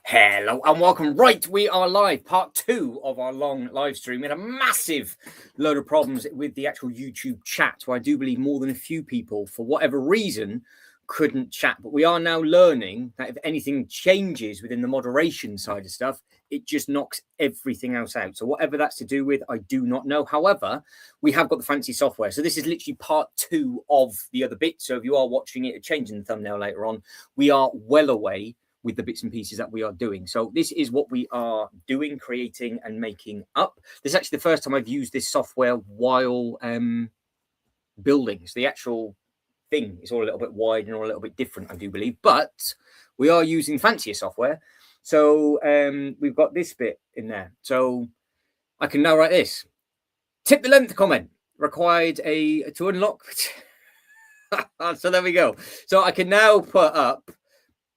Hello and welcome. Right, we are live. Part 2 of our long live stream. We had a massive load of problems with the actual YouTube chat. So I do believe more than a few people, for whatever reason, couldn't chat. But we are now learning that if anything changes within the moderation side of stuff, it just knocks everything else out. So whatever that's to do with, I do not know. However, we have got the fancy software. So this is literally part 2 of the other bit. So if you are watching it, changing the thumbnail later on, we are well away with the bits and pieces that we are doing. So this is what we are doing, creating and making up. This is actually the first time I've used this software while building. So the actual thing is all a little bit wide and all a little bit different, I do believe, but we are using fancier software. So we've got this bit in there. So I can now write this. Tip the length comment required to unlock. So there we go. So I can now put up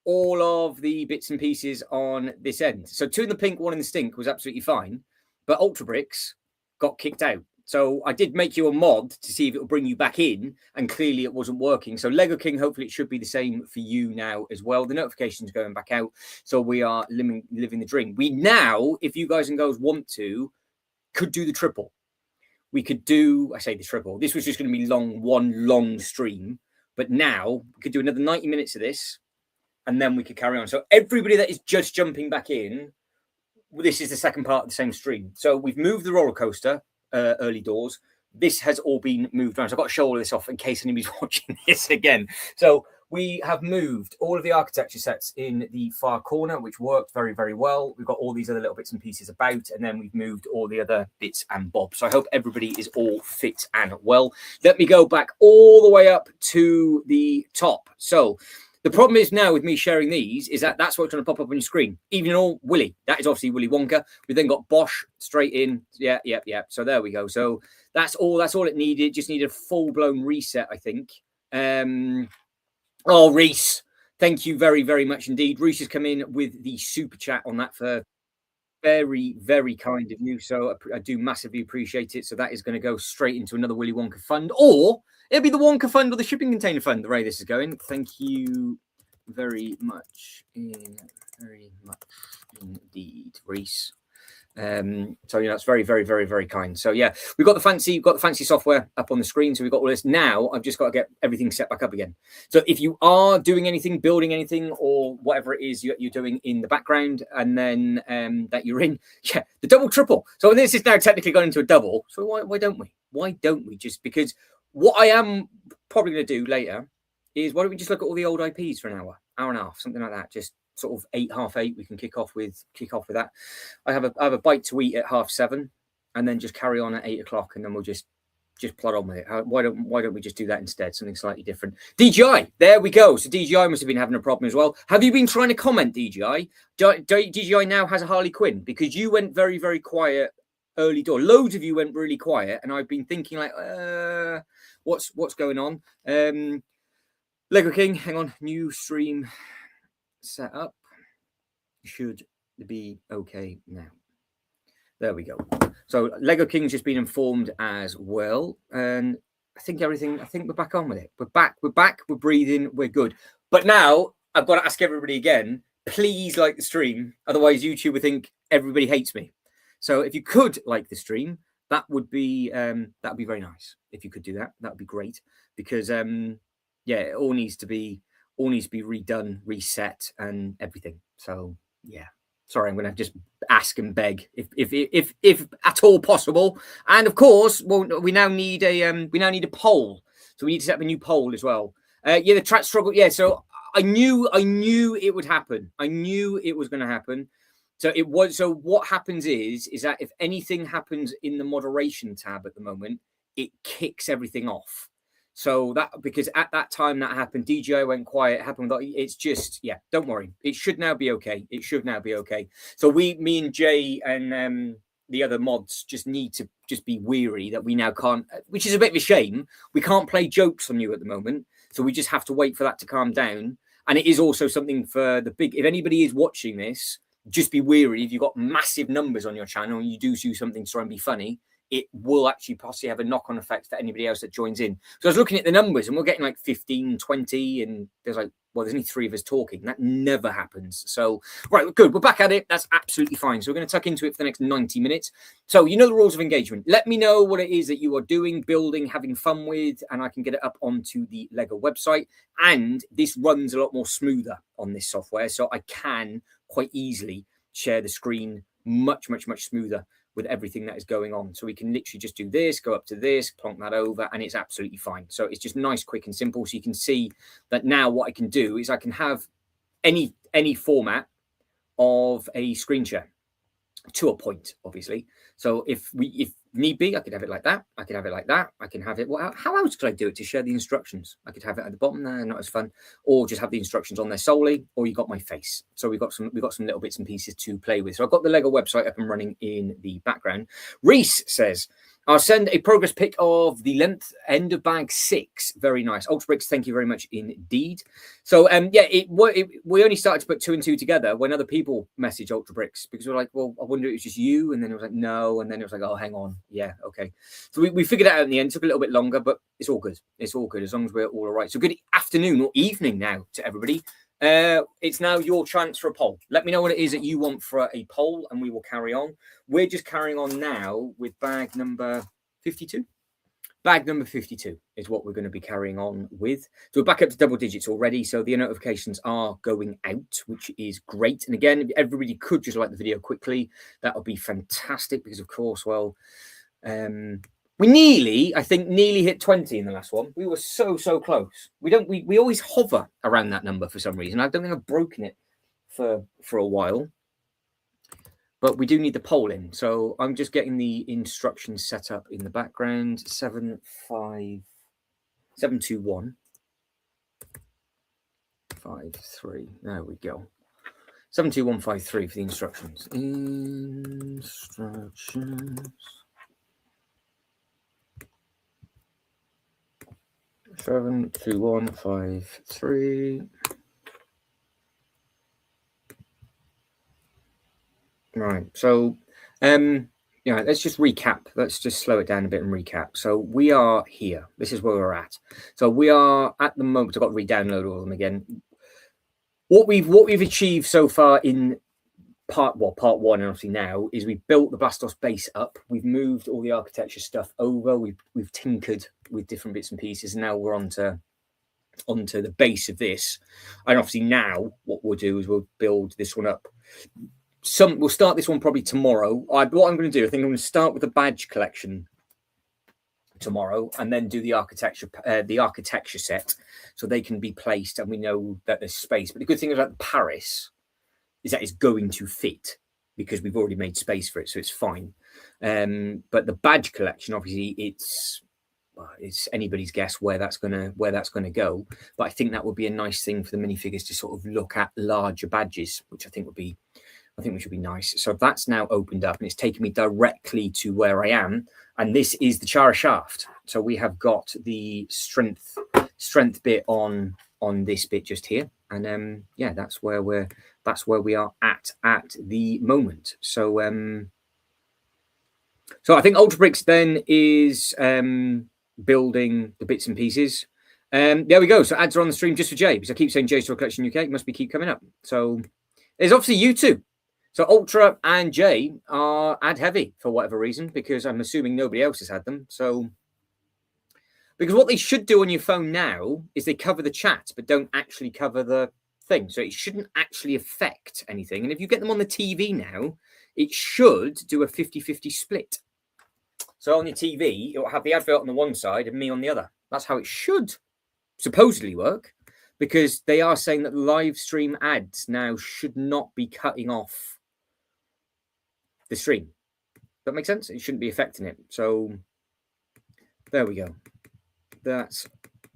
all of the bits and pieces on this end. So 2 in the pink, 1 in the stink was absolutely fine, but Ultra Bricks got kicked out. So I did make you a mod to see if it will bring you back in, and clearly it wasn't working. So Lego King, hopefully it should be the same for you now as well. The notification's going back out, so we are living the dream. We now, if you guys and girls want to, could do the triple. We could do, I say the triple. This was just going to be one long stream, but now we could do another 90 minutes of this, and then we could carry on. So everybody that is just jumping back in, this is the second part of the same stream. So we've moved the roller coaster early doors. This has all been moved around. So I've got to show all of this off in case anybody's watching this again. So we have moved all of the architecture sets in the far corner, which worked very, very well. We've got all these other little bits and pieces about, and then we've moved all the other bits and bobs. So I hope everybody is all fit and well. Let me go back all the way up to the top. So the problem is now with me sharing these is that that's what's going to pop up on your screen. Even all Willy, that is obviously Willy Wonka. We then got Bosch straight in. Yeah. So there we go. So that's all it needed. Just needed a full-blown reset, I think. Oh, Reese, thank you very, very much indeed. Reese has come in with the super chat on that for very, very kind of you. So I do massively appreciate it. So that is going to go straight into another Willy Wonka fund, or it'll be the Wonka fund or the shipping container fund, the way this is going. Thank you very much indeed, Reese. So that's very, very, very, very kind. So yeah, we've got the fancy software up on the screen. So we've got all this. Now I've just got to get everything set back up again. So if you are doing anything, building anything, or whatever it is you're doing in the background, and then that you're in, yeah, the double triple. So this is now technically gone into a double. So why don't we? Why don't we? Just because what I am probably going to do later is, why don't we just look at all the old IPs for an hour and a half, something like that. Just sort of 8, half 8, we can kick off with that. I have a bite to eat at 7:30, and then just carry on at 8 o'clock, and then we'll just plod on with it. Why don't we just do that instead? Something slightly different. DJI, there we go. So DJI must have been having a problem as well. Have you been trying to comment, DJI? DJI now has a Harley Quinn, because you went very, very quiet early door. Loads of you went really quiet, and I've been thinking like, what's going on? Lego King, hang on, new stream set up, should be okay now. There we go. So Lego King's just been informed as well, and I think we're back on with it. We're back, we're breathing, we're good. But now I've got to ask everybody again, please like the stream, otherwise YouTube would think everybody hates me. So if you could like the stream, that would be very nice. If you could do that, that would be great, because yeah, it all needs to be redone, reset, and everything. So yeah, sorry, I'm going to just ask and beg if at all possible. And of course, we now need a poll. So we need to set up a new poll as well. Yeah, the chat struggle. Yeah, so I knew it would happen. I knew it was going to happen. So it was. So what happens is that if anything happens in the moderation tab at the moment, it kicks everything off. So that, because at that time that happened, DJI went quiet, happened. It's just, yeah, don't worry. It should now be okay. It should now be okay. So me and Jay and the other mods just need to just be weary that we now can't, which is a bit of a shame. We can't play jokes on you at the moment. So we just have to wait for that to calm down. And it is also something for the big, if anybody is watching this, just be weary. If you've got massive numbers on your channel and you do something to try and be funny, it will actually possibly have a knock-on effect for anybody else that joins in. So I was looking at the numbers, and we're getting like 15, 20, and there's like, well, there's only 3 of us talking. That never happens. So, right, good. We're back at it. That's absolutely fine. So we're going to tuck into it for the next 90 minutes. So you know the rules of engagement. Let me know what it is that you are doing, building, having fun with, and I can get it up onto the Lego website. And this runs a lot more smoother on this software. So I can quite easily share the screen much, much, much smoother with everything that is going on. So we can literally just do this, go up to this, plonk that over, and it's absolutely fine. So it's just nice, quick, and simple. So you can see that now what I can do is I can have any format of a screen share to a point, obviously. So if need be, I could have it like that. I could have it like that. I can have it. Well, how else could I do it to share the instructions? I could have it at the bottom there, not as fun, or just have the instructions on there solely. Or you got my face. So we've got some little bits and pieces to play with. So I've got the Lego website up and running in the background. Reese says, I'll send a progress pic of the length end of bag 6. Very nice. Ultra Bricks, thank you very much indeed. So, we only started to put 2 and 2 together when other people messaged Ultra Bricks because we're like, well, I wonder if it was just you. And then it was like, no. And then it was like, oh, hang on. Yeah, okay. So we figured it out in the end. It took a little bit longer, but it's all good. It's all good as long as we're all right. So good afternoon or evening now to everybody. It's now your chance for a poll. Let me know what it is that you want for a poll and we will carry on. We're just carrying on now with bag number 52. Bag number 52 is what we're going to be carrying on with. So we're back up to double digits already. So the notifications are going out, which is great. And again, if everybody could just like the video quickly, that would be fantastic because of course, well, we nearly hit 20 in the last one. We were so close. We always hover around that number for some reason. I don't think I've broken it for a while. But we do need the poll in. So I'm just getting the instructions set up in the background. 72153. There we go. 72153 for the instructions. Instructions. 72153. Right. So, let's just recap. Let's just slow it down a bit and recap. So we are here. This is where we're at. So we are at the moment. I've got to re-download all of them again. What we've achieved so far in part 1, and obviously now, is we've built the Blastoise base up. We've moved all the architecture stuff over. We've tinkered with different bits and pieces. And now we're onto the base of this. And obviously now what we'll do is we'll build this one up. We'll start this one probably tomorrow. What I'm going to do, I think I'm going to start with the badge collection tomorrow, and then do the architecture set, so they can be placed, and we know that there's space. But the good thing about Paris is that it's going to fit because we've already made space for it, so it's fine. But the badge collection, obviously, it's anybody's guess where that's gonna go. But I think that would be a nice thing for the minifigures to sort of look at larger badges, which I think which should be nice. So that's now opened up and it's taken me directly to where I am. And this is the Chara shaft. So we have got the strength bit on this bit just here. And that's where we are at the moment. So I think Ultra Bricks then is building the bits and pieces. There we go. So ads are on the stream just for Jay, because I keep saying Jay's Toy Collection UK. Must be keep coming up. So there's obviously you two. So Ultra and Jay are ad heavy for whatever reason, because I'm assuming nobody else has had them. So, because what they should do on your phone now is they cover the chat, but don't actually cover the thing. So it shouldn't actually affect anything. And if you get them on the TV now, it should do a 50-50 split. So on your TV, it'll have the advert on the one side and me on the other. That's how it should supposedly work, because they are saying that live stream ads now should not be cutting off the stream. That makes sense? It shouldn't be affecting it. So there we go. That's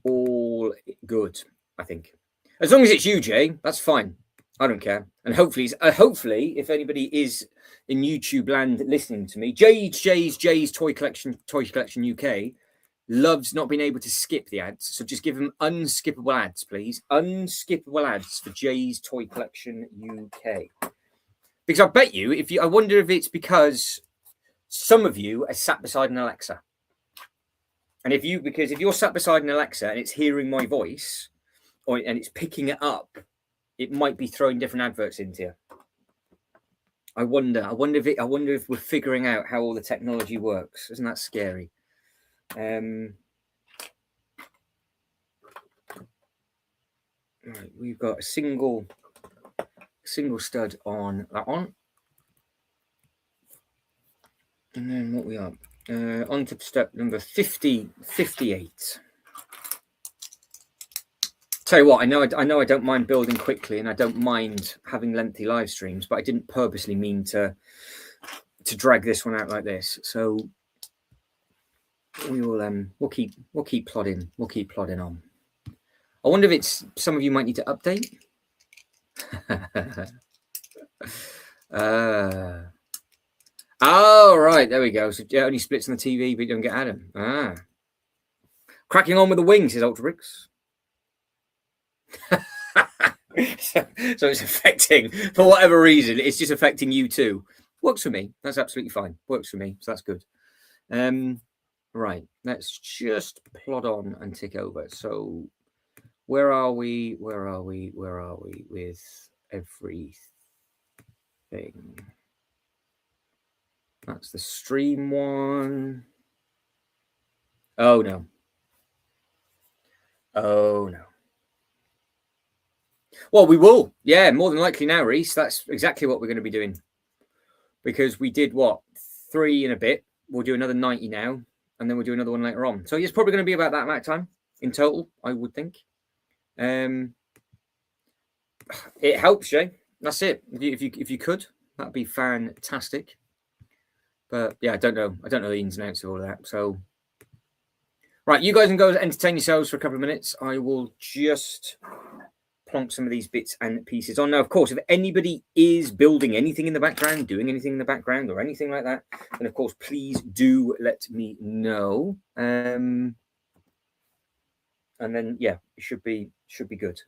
all good, I think. As long as it's you, Jay, that's fine. I don't care. And hopefully, if anybody is in YouTube land listening to me, Jay's Toy Collection UK loves not being able to skip the ads. So just give him unskippable ads, please. Unskippable ads for Jay's Toy Collection UK. Because I bet you, I wonder if it's because some of you are sat beside an Alexa. And if you're sat beside an Alexa and it's hearing my voice, and it's picking it up, it might be throwing different adverts into you. I wonder if we're figuring out how all the technology works. Isn't that scary? Right, we've got a single stud on that one. And then what we are on to step number 58. Tell you what, I know I don't mind building quickly, and I don't mind having lengthy live streams, but I didn't purposely mean to drag this one out like this. So we will we'll keep plodding on. I wonder if it's some of you might need to update. Oh right, there we go. So it only splits on the TV, but you don't get Adam. Cracking on with the wings, says Ultra Bricks. So it's affecting, for whatever reason, it's just affecting you too. Works for me. That's absolutely fine. Works for me. So that's good. Right. Let's just plod on and tick over. So where are we? Where are we with everything? That's the stream one. Oh no. Oh no. Well, we will. Yeah, more than likely now, Reese. That's exactly what we're going to be doing. Because we did, 3 in a bit. We'll do another 90 now. And then we'll do another one later on. So it's probably going to be about that amount of time in total, I would think. It helps, Jay. That's it. If you could, that'd be fantastic. But yeah, I don't know the ins and outs of all of that. So, right, you guys can go entertain yourselves for a couple of minutes. I will just plonk some of these bits and pieces on. Now, of course, if anybody is building anything in the background, doing anything in the background or anything like that, then of course, please do let me know. And then, yeah, it should be good.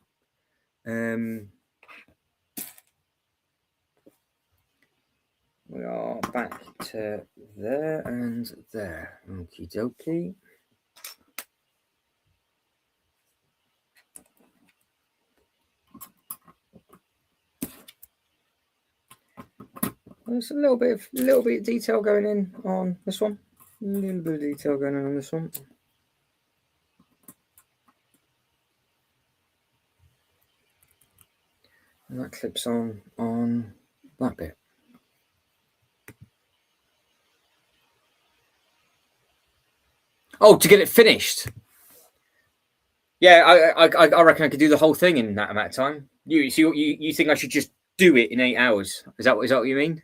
We are back to there and there. Okie dokie. There's a little bit of detail going in on this one. A little bit of detail going on this one. And that clips on that bit. Oh, to get it finished. Yeah, I reckon I could do the whole thing in that amount of time. You think I should just do it in 8 hours? Is that what you mean?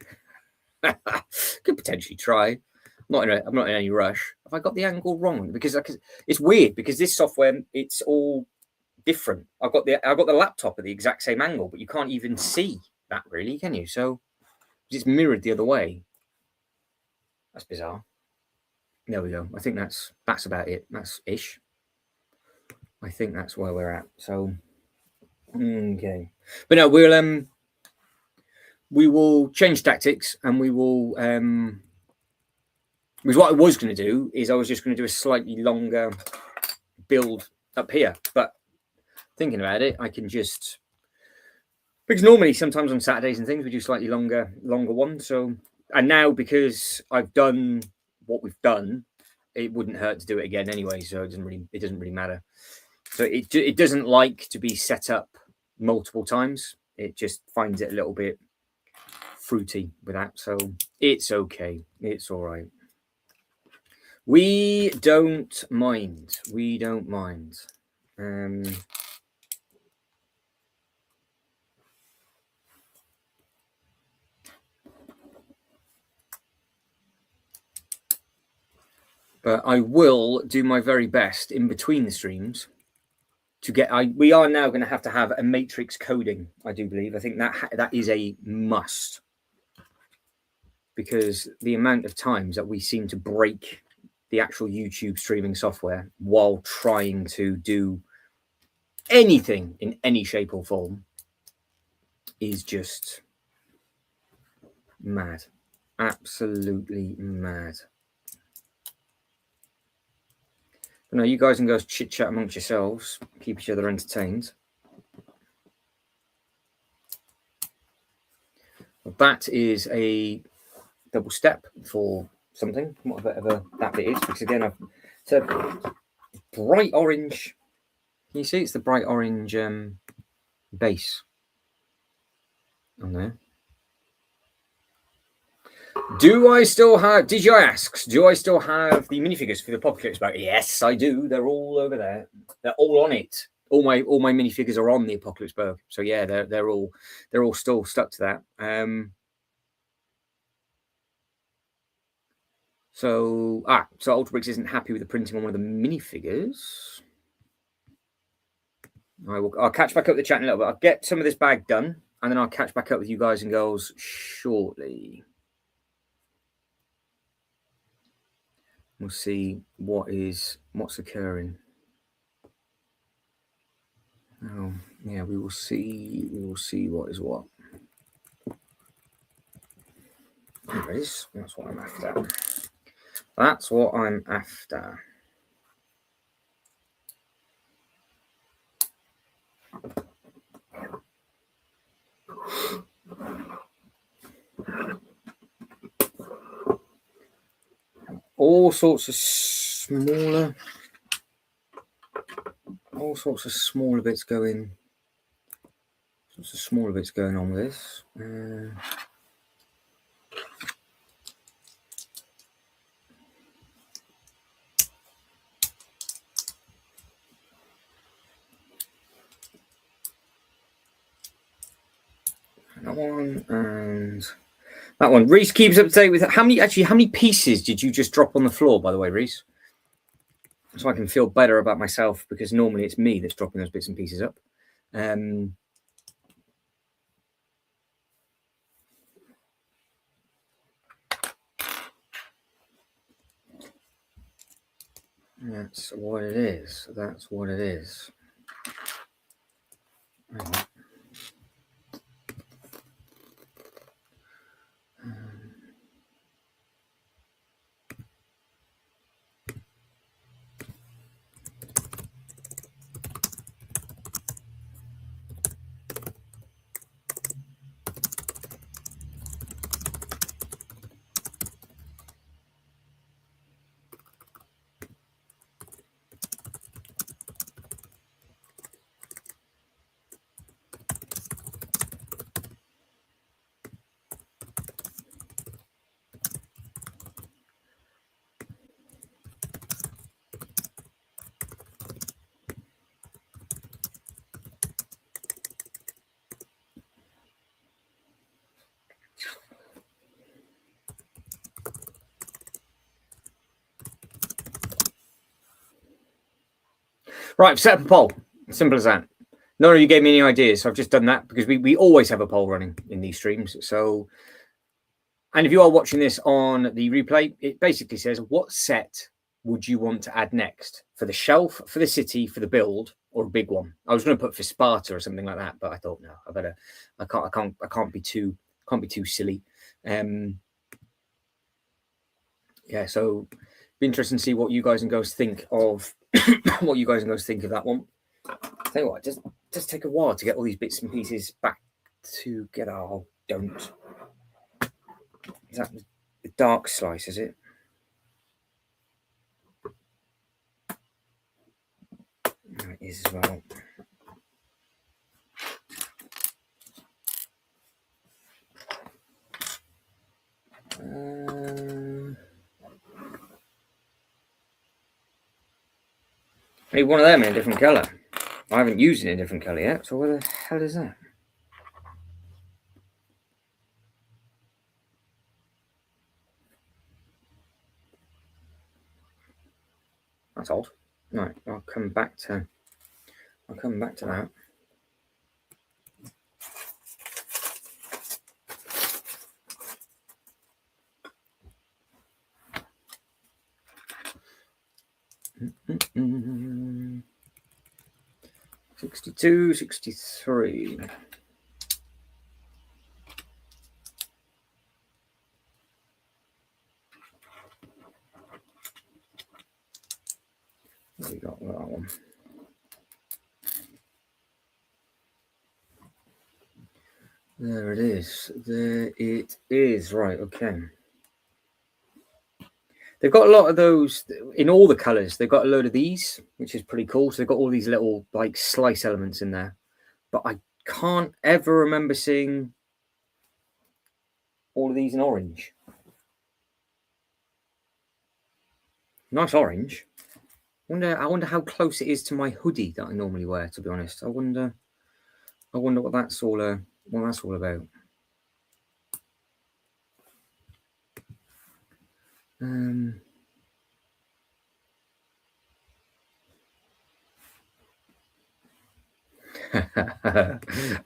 Could potentially try. I'm not in any rush. Have I got the angle wrong? Because it's weird because this software, it's all different. I've got the laptop at the exact same angle, but you can't even see that really, can you? So it's mirrored the other way. That's bizarre. There we go. I think that's about it. That's ish. I think that's where we're at. So okay, but no, we will change tactics, and we will. Because what I was going to do is I was just going to do a slightly longer build up here, but thinking about it, I can just, because normally sometimes on Saturdays and things we do slightly longer ones. So, and now because I've done what we've done, it wouldn't hurt to do it again anyway. So it doesn't really matter. So it doesn't like to be set up multiple times. It just finds it a little bit fruity with that. So it's okay. It's all right. We don't mind. But I will do my very best in between the streams to get. We are now going to have a matrix coding. I do believe. I think that is a must, because the amount of times that we seem to break the actual YouTube streaming software while trying to do anything in any shape or form is just mad. Absolutely mad. But no, you guys can go chit chat amongst yourselves, keep each other entertained. That is a double step for something, whatever that bit is. Because again, it's a bright orange. You see, it's the bright orange base on there. Do I still have? DJ asks, do I still have the minifigures for the Apocalypse bag? Yes, I do. They're all over there. They're all on it. All my minifigures are on the Apocalypse Berg. So yeah, they're all still stuck to that. So Ultra Bricks isn't happy with the printing on one of the minifigures. I'll catch back up with the chat in a little bit. I'll get some of this bag done, and then I'll catch back up with you guys and girls shortly. We'll see what's occurring. Oh, yeah, we will see what is what. Anyways, that's what I'm after. That's what I'm after. All sorts of smaller bits going. Lots of smaller bits going on with this. That one and that one. Reese keeps up to date with how many pieces did you just drop on the floor, by the way, Reese? So I can feel better about myself, because normally it's me that's dropping those bits and pieces up. That's what it is. That's what it is. Right, set up a poll. Simple as that. None of you gave me any ideas, so I've just done that because we always have a poll running in these streams. So, and if you are watching this on the replay, it basically says, what set would you want to add next? For the shelf, for the city, for the build, or a big one? I was going to put for Sparta or something like that, but I thought, no, I can't be too silly. Yeah, so be interesting to see what you guys and girls think of what you guys and girls think of that one. I'll tell you what, it does take a while to get all these bits and pieces back together. Oh, don't. Is that the dark slice, is it? No, it is as well. I need one of them in a different colour. I haven't used it in a different colour yet, so where the hell is that? That's odd. Right, I'll come back to that. Mm-hmm. 62, 63. We got that one. There it is. There it is. Right, okay. They've got a lot of those in all the colours. They've got a load of these, which is pretty cool. So they've got all these little like slice elements in there. But I can't ever remember seeing all of these in orange. Nice orange. I wonder how close it is to my hoodie that I normally wear, to be honest. I wonder what that's all about.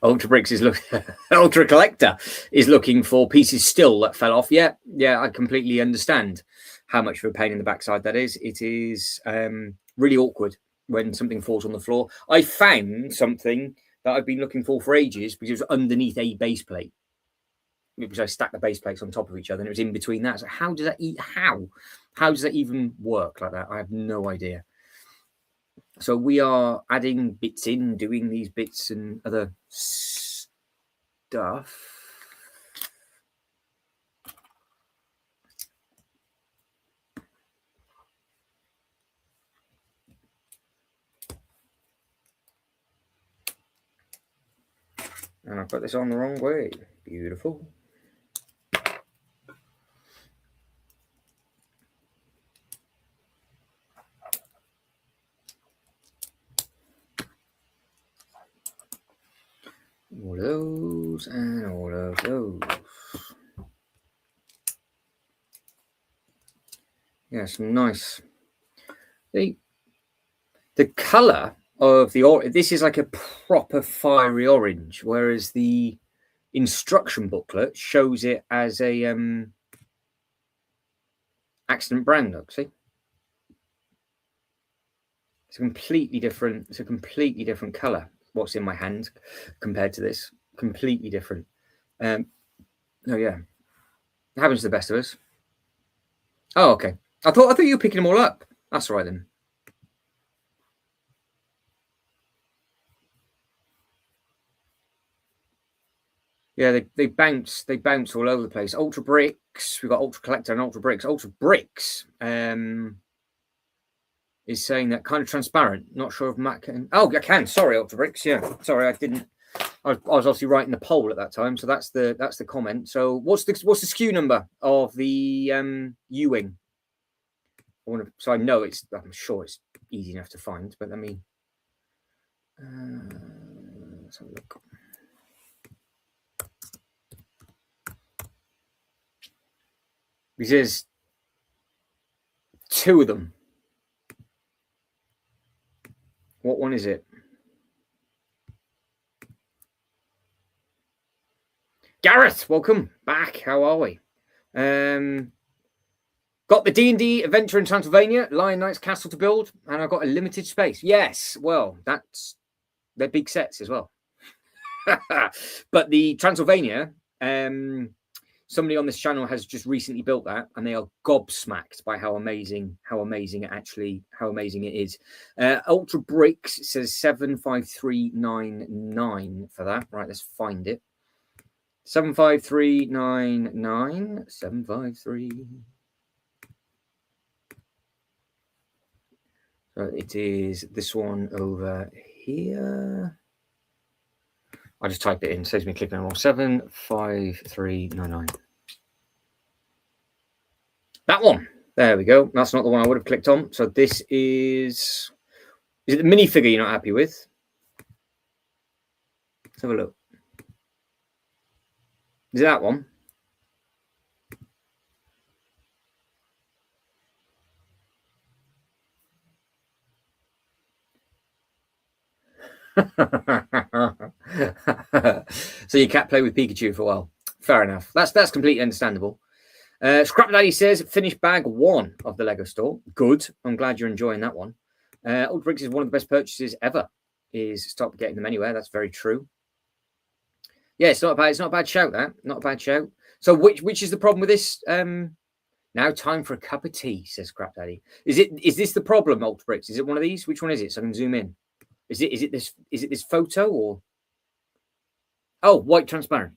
Ultra Bricks is Ultra Collector is looking for pieces still that fell off. Yeah, I completely understand how much of a pain in the backside that is. It is really awkward when something falls on the floor. I found something that I've been looking for ages because it was underneath a base plate. Because I stacked the base plates on top of each other and it was in between that. So how does that how does that even work like that? I have no idea. So we are adding bits in, doing these bits and other stuff. And I put this on the wrong way. Beautiful. All of those and all of those. Yeah, some nice. The colour of the orange, this is like a proper fiery orange, whereas the instruction booklet shows it as a accident brown. Look, see, it's a completely different colour. What's in my hand compared to this, completely different. Oh yeah, it happens to the best of us. Oh, okay. I thought you were picking them all up. That's all right then. Yeah, they bounce all over the place. Ultra Bricks, we've got Ultra Collector and Ultra Bricks. Ultra Bricks is saying that kind of transparent. Not sure if Matt can. Oh, I can. Sorry, Ultra Bricks. Yeah, sorry, I didn't. I was obviously writing the poll at that time, so that's the comment. So what's the SKU number of the U-wing? So I know I'm sure it's easy enough to find, but let me let's have a look. This is 2 of them. What one is it? Gareth, welcome back. How are we? Got the D&D adventure in Transylvania, Lion Knight's castle to build, and I've got a limited space. Yes, well, they're big sets as well. But the Transylvania, somebody on this channel has just recently built that, and they are gobsmacked by how amazing it is. Ultra Bricks says 75399 for that. Right, let's find it. 75399 753. So it is this one over here. I just typed it in, saves me clicking on all. 75399. That one. There we go. That's not the one I would have clicked on. So this is it the minifigure you're not happy with? Let's have a look. Is it that one? So you can't play with Pikachu for a while. Fair enough. That's completely understandable. Scrap Daddy says finished bag 1 of the Lego store. Good. I'm glad you're enjoying that one. Ultra Bricks is one of the best purchases ever. Is stop getting them anywhere. That's very true. Yeah, it's not a bad shout. That not a bad shout. So which is the problem with this? Now time for a cup of tea, says Scrap Daddy. Is this the problem, Ultra Bricks? Is it one of these? Which one is it? So I can zoom in. Is it this photo or white transparent?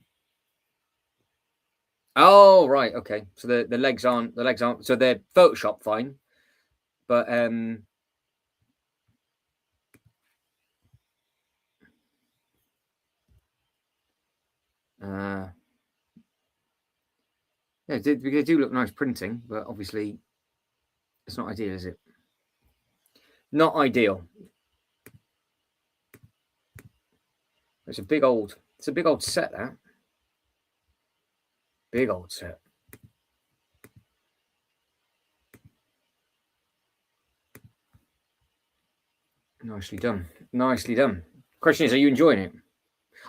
Oh, right. Okay. So the legs aren't, so they're Photoshop fine. But yeah, they do look nice printing, but obviously it's not ideal, is it? Not ideal. It's a big old set, that. Big old set. Nicely done. Nicely done. Question is, are you enjoying it?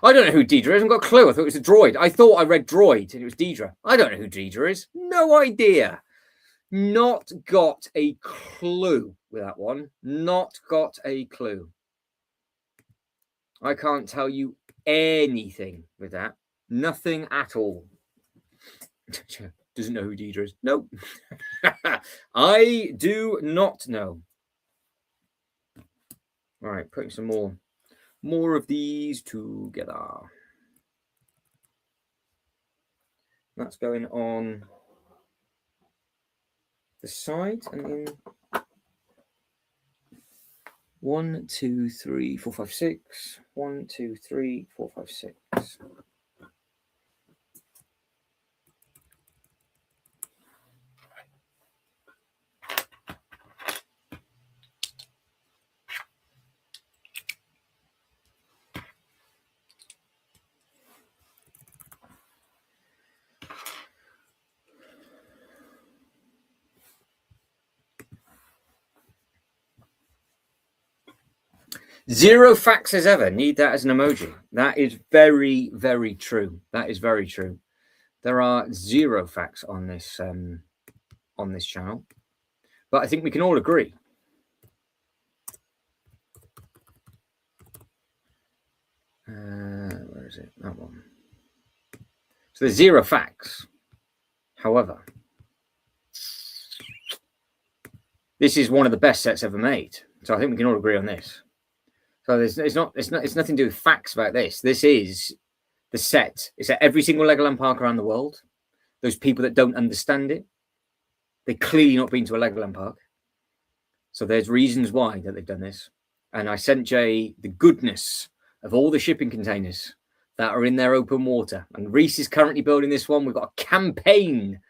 I don't know who Deidre is. I haven't got a clue. I thought it was a droid. I thought I read droid and it was Deidre. I don't know who Deidre is. No idea. Not got a clue with that one. Not got a clue. I can't tell you anything with that. Nothing at all. Doesn't know who Deidre is. Nope. I do not know. All right, putting some more of these together. That's going on the side and then 1, 2, 3, 4, 5, 6. 1, 2, 3, 4, 5, 6. Zero facts as ever. Need that as an emoji. That is very, very true. That is very true. There are zero facts on this channel, but I think we can all agree. Where is it? That one. So there's zero facts. However, this is one of the best sets ever made. So I think we can all agree on this. So it's nothing to do with facts about this. This is the set. It's at every single Legoland park around the world. Those people that don't understand it, they've clearly not been to a Legoland park. So there's reasons why that they've done this. And I sent Jay the goodness of all the shipping containers that are in their open water. And Reese is currently building this one. We've got a campaign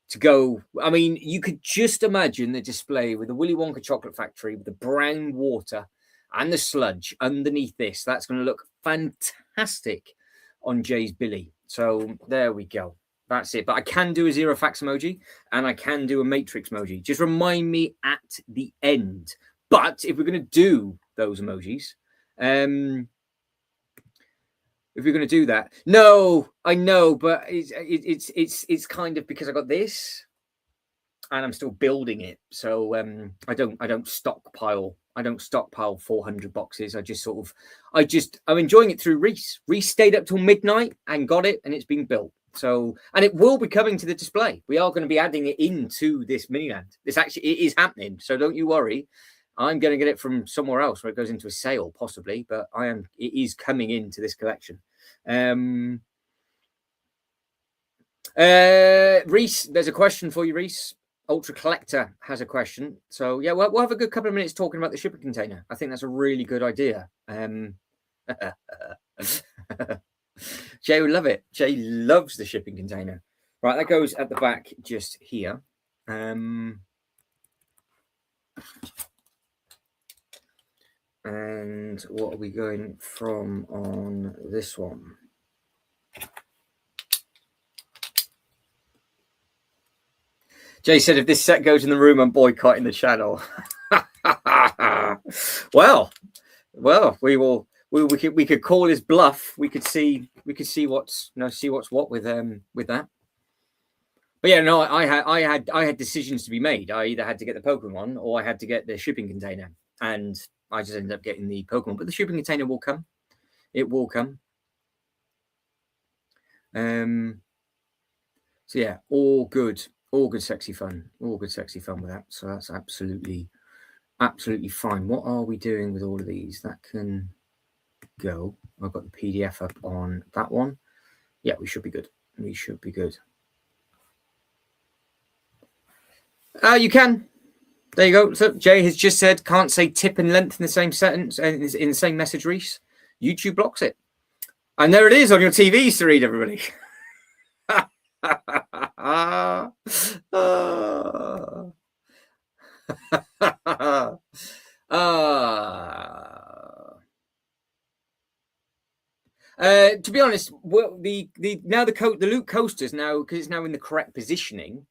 to go. I mean, you could just imagine the display with the Willy Wonka chocolate factory with the brown water and the sludge underneath this. That's going to look fantastic on Jay's Billy. So there we go. That's it. But I can do a zero facts emoji and I can do a matrix emoji. Just remind me at the end. But if we're going to do those emojis, if we're going to do that, no, I know, but it's kind of because I got this and I'm still building it. So I don't stockpile. I don't stockpile 400 boxes. I'm enjoying it through Reese. Reese stayed up till midnight and got it, and it's being built. So, and it will be coming to the display. We are going to be adding it into this miniland. It is happening. So don't you worry. I'm going to get it from somewhere else where it goes into a sale, possibly, but it is coming into this collection. Reese, there's a question for you, Reese. Ultra Collector has a question. So yeah, we'll have a good couple of minutes talking about the shipping container. I think that's a really good idea. Jay will love it. Jay loves the shipping container. Right, that goes at the back just here. And what are we going from on this one? Jay said, if this set goes in the room, I'm boycotting the channel. well, we could call his bluff. We could see what's what with that. But yeah, no, I had decisions to be made. I either had to get the Pokemon or I had to get the shipping container, and I just ended up getting the Pokemon. But the shipping container will come. It will come. So yeah, all good, sexy fun, with that. So that's absolutely fine. What are we doing with all of these? That can go. I've got the PDF up on that one. Yeah, we should be good. You can. There you go. So Jay has just said can't say tip and length in the same sentence in the same message, Reese. YouTube blocks it. And there it is on your TVs to read, everybody. To be honest, well, the loot coasters now, because it's now in the correct positioning,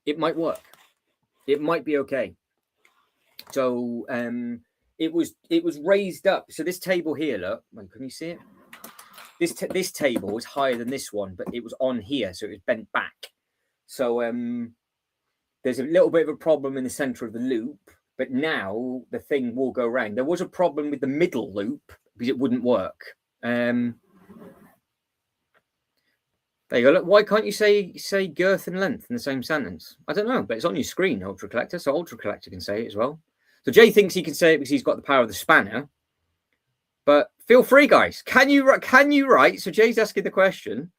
it might work. It might be okay. So it was raised up. So this table here, look, can you see it? This table was higher than this one, but it was on here, so it was bent back. So there's a little bit of a problem in the center of the loop, but now the thing will go round. There was a problem with the middle loop because it wouldn't work. There you go. Look, why can't you say girth and length in the same sentence? I don't know, but it's on your screen, Ultra Collector, so Ultra Collector can say it as well. So Jay thinks he can say it because he's got the power of the spanner. But feel free, guys. Can you write? So Jay's asking the question.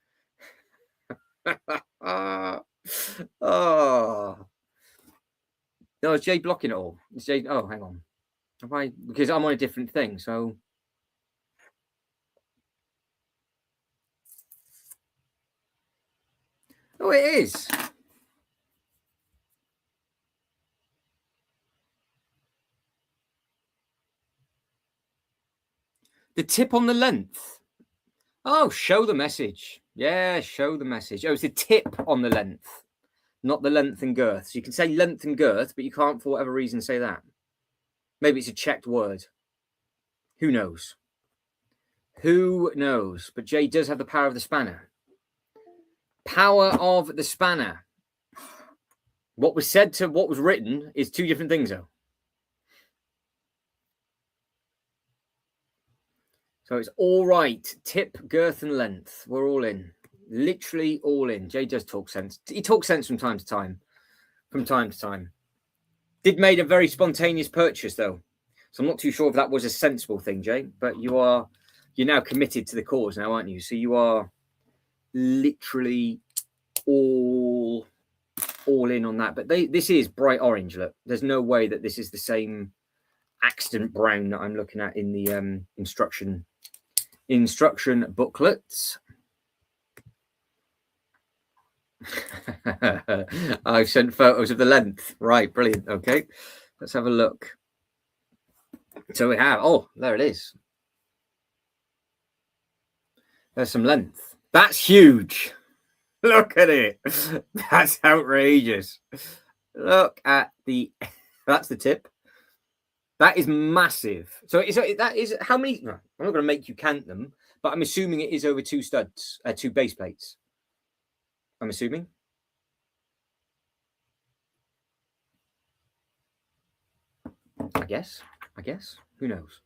Oh. No, is Jay blocking it all? Is Jay? Oh, hang on. Because I'm on a different thing, so. Oh, it is. The tip on the length. Oh, show the message. Yeah, show the message. Oh, it's the tip on the length, not the length and girth. So you can say length and girth, but you can't, for whatever reason, say that. Maybe it's a checked word. Who knows? Who knows? But Jay does have the power of the spanner. Power of the spanner. What was said to what was written is two different things, though. So it's all right. Tip, girth, and length. We're all in. Literally all in. Jay does talk sense. He talks sense from time to time. Did made a very spontaneous purchase, though. So I'm not too sure if that was a sensible thing, Jay. But you're now committed to the cause now, aren't you? So you are literally all in on that. But this is bright orange. Look, there's no way that this is the same accident brown that I'm looking at in the instruction booklets. I've sent photos of the length. Right, brilliant. Okay, let's have a look. So we have, oh, there it is. There's some length. That's huge. Look at it. That's outrageous. Look at that's the tip. That is massive. So that is how many? No, I'm not going to make you count them, but I'm assuming it is over two studs, two base plates. I'm assuming. I guess. Who knows?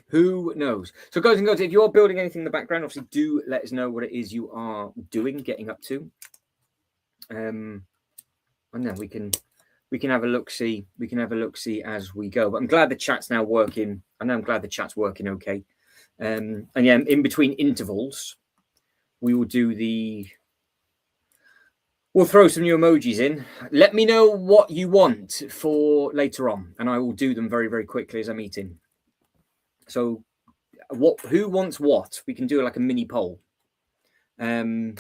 Who knows? So, guys and girls, if you're building anything in the background, obviously do let us know what it is you are doing, getting up to. And then we can have a look see. We can have a look see as we go. But I'm glad the chat's now working. I know I'm glad the chat's working okay. And yeah, in between intervals, we will do we'll throw some new emojis in. Let me know what you want for later on, and I will do them very, very quickly as I'm eating. So who wants what? We can do like a mini poll. DJI.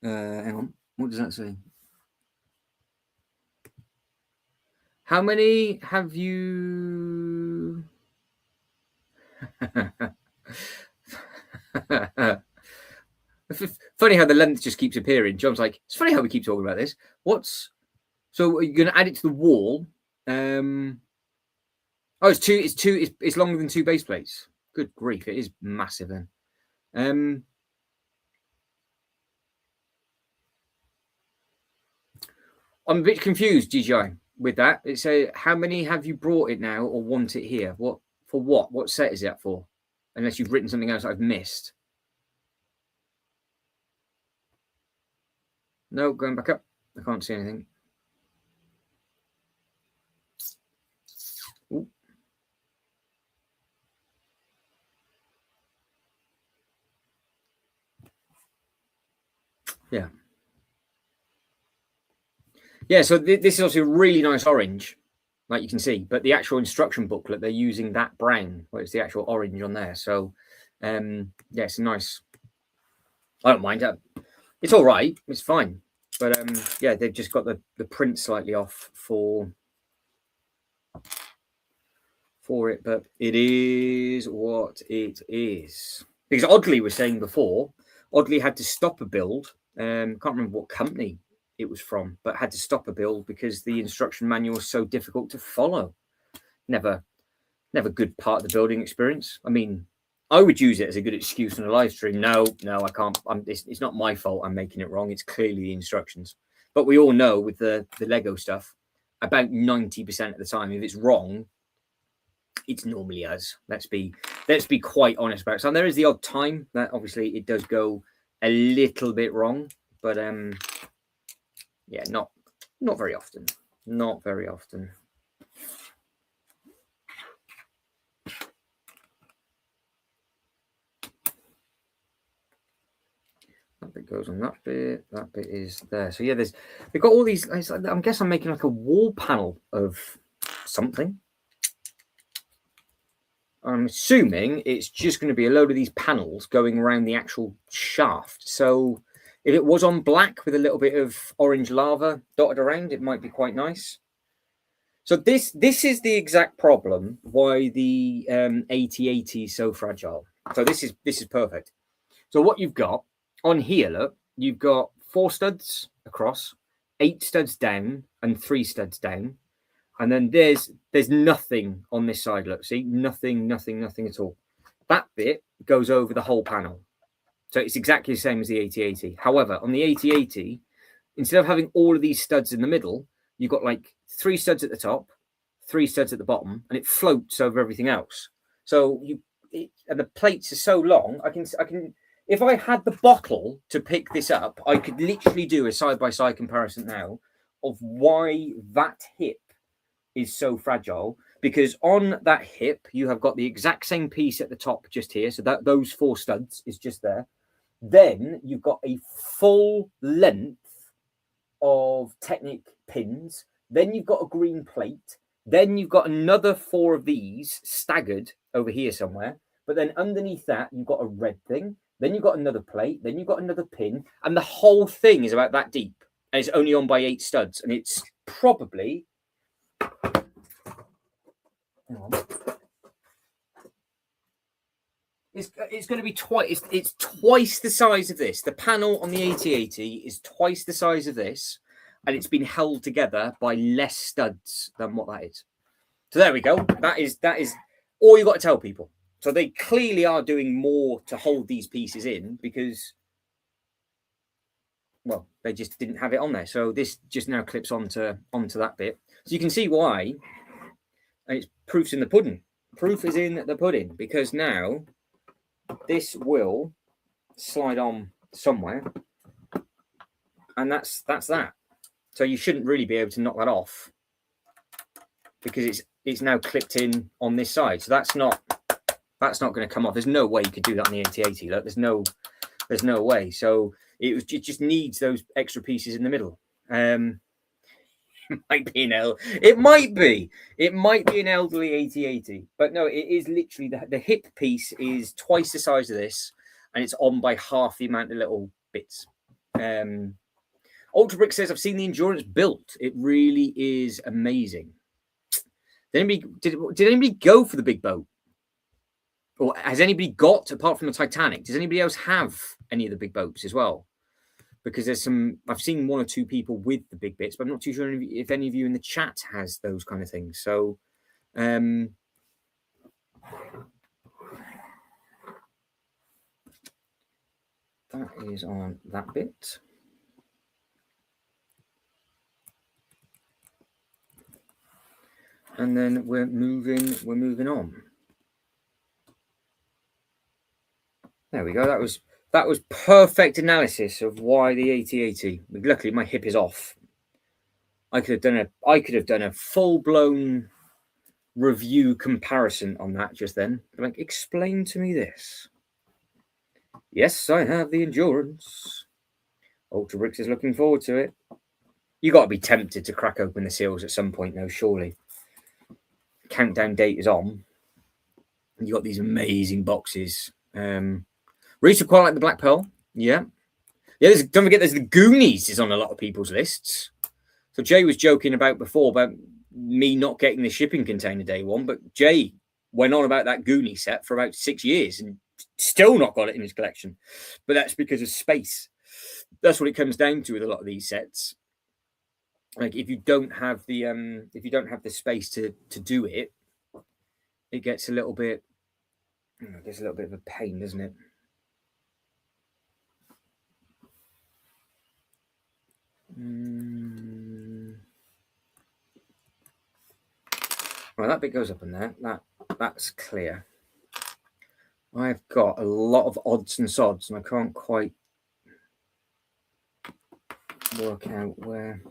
Hang on. What does that say? How many have you? Funny how the length just keeps appearing. John's like, it's funny how we keep talking about this. So are you going to add it to the wall? Oh, it's longer than two base plates. Good grief, it is massive then. I'm a bit confused, DJI, with that. It's how many have you brought it now or want it here? What for what? What set is that for? Unless you've written something else I've missed. No, going back up. I can't see anything. Ooh. Yeah. Yeah, so this is also a really nice orange, like you can see, but the actual instruction booklet, they're using that brown, where it's the actual orange on there. So, yeah, it's nice. I don't mind that. It's all right. It's fine. But yeah, they've just got the print slightly off for it, but it is what it is. Because Oddly was saying before, Oddly had to stop a build. Can't remember what company it was from, but had to stop a build because the instruction manual was so difficult to follow. Never good part of the building experience. I mean, I would use it as a good excuse on a live stream. No, I can't. It's not my fault I'm making it wrong. It's clearly the instructions. But we all know with the Lego stuff, about 90% of the time, if it's wrong, it's normally us. Let's be quite honest about it. So there is the odd time that obviously it does go a little bit wrong, but yeah, not very often. Not very often. That bit goes on that bit. That bit is there. So yeah, they've got all these. I guess I'm making like a wall panel of something. I'm assuming it's just going to be a load of these panels going around the actual shaft. So if it was on black with a little bit of orange lava dotted around, it might be quite nice. So this is the exact problem why the 8080 is so fragile. So this is perfect. So what you've got on here, look, you've got 4 studs across, 8 studs down, and 3 studs down. And then there's nothing on this side. Look, see, nothing at all. That bit goes over the whole panel. So it's exactly the same as the 8080. However, on the 8080, instead of having all of these studs in the middle, you've got like 3 studs at the top, 3 studs at the bottom, and it floats over everything else. So and the plates are so long, I can if I had the bottle to pick this up, I could literally do a side-by-side comparison now of why that hip is so fragile, because on that hip you have got the exact same piece at the top just here, so that those 4 studs is just there. Then you've got a full length of Technic pins, then you've got a green plate, then you've got another 4 of these staggered over here somewhere, but then underneath that you've got a red thing, then you've got another plate, then you've got another pin, and the whole thing is about that deep, and it's only on by 8 studs, and it's probably it's going to be twice. It's twice the size of this. The panel on the 8080 is twice the size of this, and it's been held together by less studs than what that is. So there we go. That is all you got to tell people. So they clearly are doing more to hold these pieces in because, well, they just didn't have it on there. So this just now clips onto that bit. So you can see why. And it's proof's in the pudding. Proof is in the pudding, because now this will slide on somewhere, and that's that. So you shouldn't really be able to knock that off because it's now clipped in on this side. So that's not going to come off. There's no way you could do that on the 8080. Look, there's no way. So it just needs those extra pieces in the middle. It might be an elderly 8080, but no, it is literally the hip piece is twice the size of this, and it's on by half the amount of little bits. Ultra Brick says, I've seen the Endurance built. It really is amazing. Did anybody go for the big boat? Or has anybody got, apart from the Titanic, does anybody else have any of the big boats as well? Because I've seen 1 or 2 people with the big bits, but I'm not too sure if any of you in the chat has those kind of things. So, that is on that bit. And then we're moving on. There we go. That was perfect analysis of why the 8080. Luckily, my hip is off. I could have done a full-blown review comparison on that just then. Like, explain to me this. Yes, I have the Endurance. Ultra Bricks is looking forward to it. You got to be tempted to crack open the seals at some point, though. Surely, countdown date is on. You got these amazing boxes. Reese quite like the Black Pearl. Yeah. Don't forget, there's the Goonies is on a lot of people's lists. So Jay was joking about before about me not getting the shipping container day one, but Jay went on about that Goonie set for about 6 years and still not got it in his collection. But that's because of space. That's what it comes down to with a lot of these sets. Like if you don't have the space to do it, it gets a little bit of a pain, doesn't it? Right, that bit goes up in there. That's clear. I've got a lot of odds and sods, and I can't quite work out where.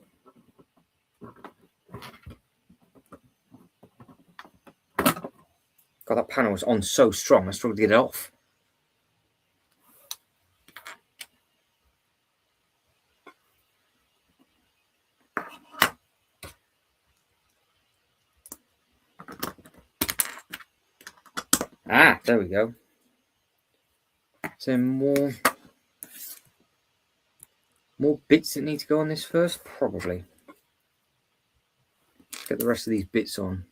God, that panel was on so strong. I struggled to get it off. Ah, there we go. Is there more bits that need to go on this first? Probably. Let's get the rest of these bits on.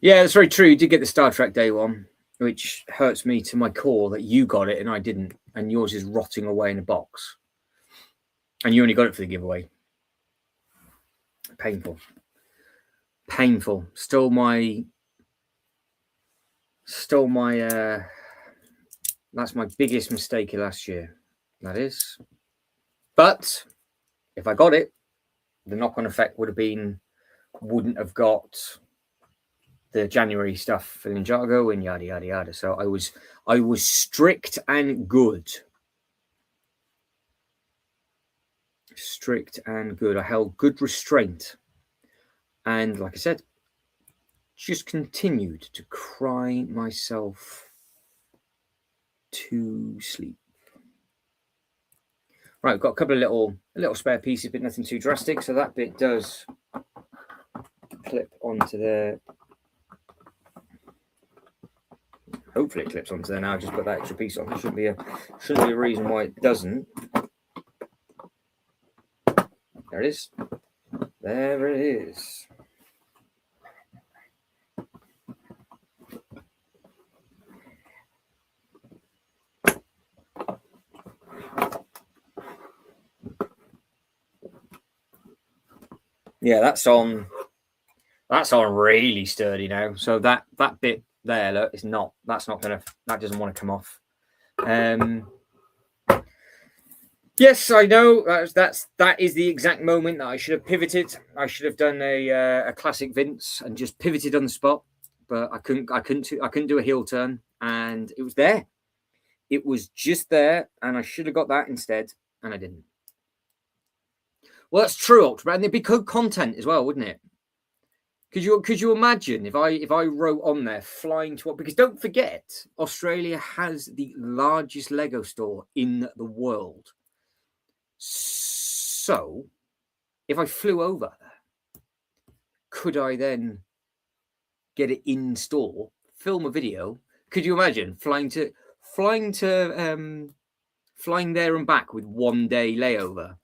Yeah, that's very true. You did get the Star Trek Day one, which hurts me to my core that you got it and I didn't, and yours is rotting away in a box. And you only got it for the giveaway. Painful. Stole my that's my biggest mistake of last year. That is. But if I got it, the knock-on effect wouldn't have got the January stuff for Ninjago and yada yada yada. So I was strict and good. Strict and good. I held good restraint. And like I said, just continued to cry myself to sleep. Right, we've got a couple of little spare pieces, but nothing too drastic. So that bit does clip onto there. Hopefully it clips onto there now. Just put that extra piece on. There shouldn't be a reason why it doesn't. There it is. There it is. Yeah, that's on really sturdy now. So that bit there, look, that doesn't want to come off. Yes, I know that is the exact moment that I should have pivoted. I should have done a classic Vince and just pivoted on the spot, but I couldn't do a heel turn, and it was there. It was just there, and I should have got that instead, and I didn't. Well, that's true, Ultra, and it'd be good content as well, wouldn't it? Could you imagine if I wrote on there flying to what? Because don't forget, Australia has the largest Lego store in the world. So, if I flew over there, could I then get it in store, film a video? Could you imagine flying there and back with 1 day layover?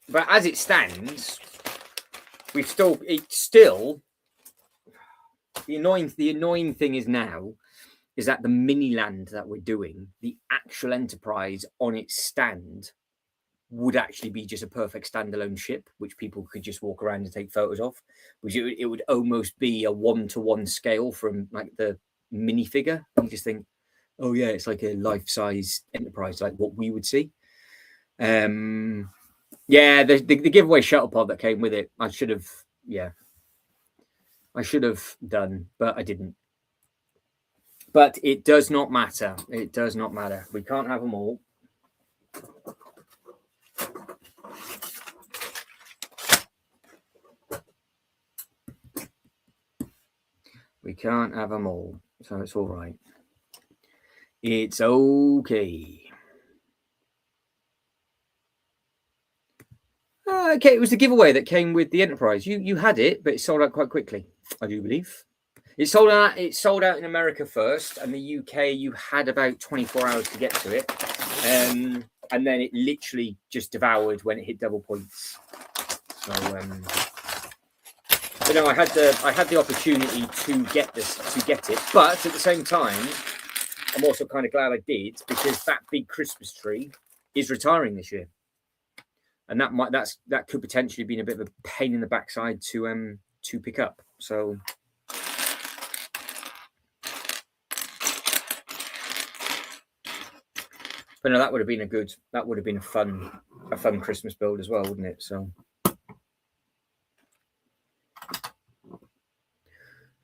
But as it stands, the annoying thing is now is that the mini land that we're doing, the actual Enterprise on its stand would actually be just a perfect standalone ship, which people could just walk around and take photos of, which it would almost be a 1-to-1 scale from like the minifigure. You just think, oh yeah, it's like a life-size Enterprise, like what we would see. Yeah, the giveaway shuttle pod that came with it, I should have done, but I didn't. But it does not matter. It does not matter. We can't have them all. can't have them all, so it's all right. It's okay. Okay, it was the giveaway that came with the Enterprise. You had it, but it sold out quite quickly, I do believe. It sold out in America first, and the UK you had about 24 hours to get to it. And then it literally just devoured when it hit double points. So but no, I had the opportunity to get it, but at the same time, I'm also kind of glad I did, because that big Christmas tree is retiring this year. And that could potentially be a bit of a pain in the backside to pick up. So but no, that would have been a fun Christmas build as well, wouldn't it? So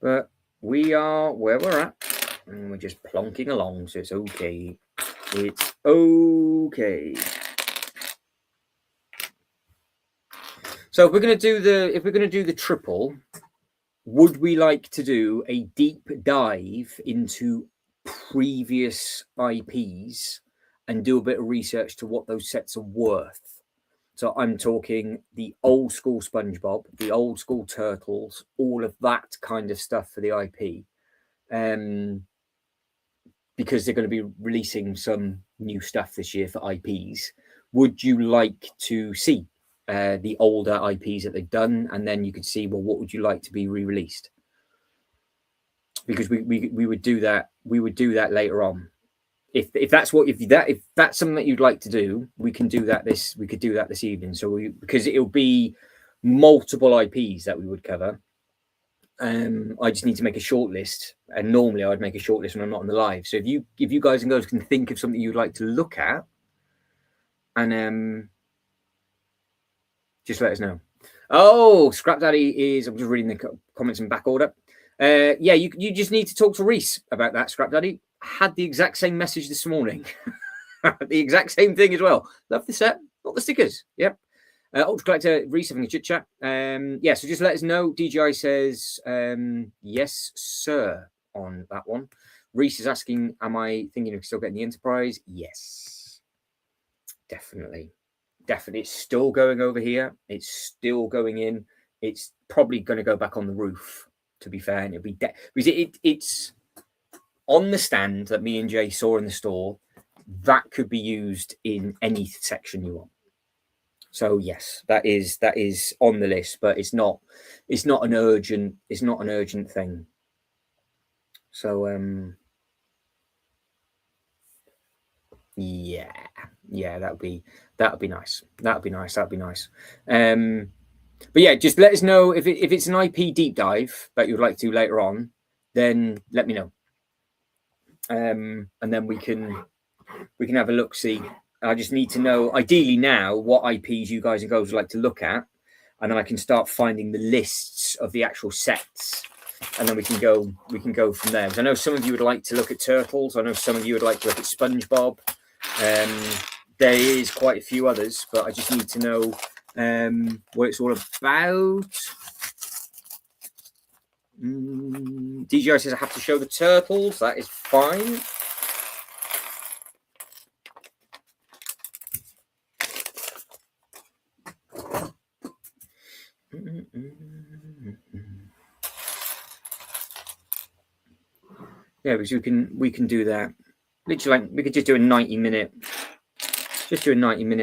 but we are where we're at, and we're just plonking along, so it's okay. It's okay. So if we're going to do the triple, would we like to do a deep dive into previous IPs and do a bit of research to what those sets are worth? So I'm talking the old school SpongeBob, the old school Turtles, all of that kind of stuff for the IP, because they're going to be releasing some new stuff this year for IPs. Would you like to see the older IPs that they've done, and then you could see, well, what would you like to be re-released? Because we would do that. We would do that later on. If that's something that you'd like to do, we can do that this evening. So because it'll be multiple IPs that we would cover. I just need to make a short list, and normally I'd make a short list when I'm not on the live. So if you guys and girls can think of something you'd like to look at, and just let us know. Oh, Scrap Daddy is. I'm just reading the comments in back order. Yeah, you just need to talk to Reese about that. Scrap Daddy had the exact same message this morning. The exact same thing as well. Love the set, not the stickers. Yep. Ultra Collector Reese having a chit chat. Yeah, so just let us know. DJI says yes, sir, on that one. Reese is asking, am I thinking of still getting the Enterprise? Yes, definitely. It's still going over here. It's still going in. It's probably going to go back on the roof, to be fair. And it'll be because it's on the stand that me and Jay saw in the store. That could be used in any section you want. So yes, that is on the list, but it's not an urgent thing. So yeah, that'd be nice. That'd be nice. But yeah, just let us know if it's an IP deep dive that you'd like to later on, then let me know. And then we can have a look, see. I just need to know, ideally now, what IPs you guys and girls would like to look at, and then I can start finding the lists of the actual sets, and then we can go from there. Because I know some of you would like to look at Turtles. I know some of you would like to look at SpongeBob. There is quite a few others, but I just need to know what it's all about. DJI says I have to show the Turtles. That is fine. Yeah, because we can do that. Literally, like, we could just do a 90-minute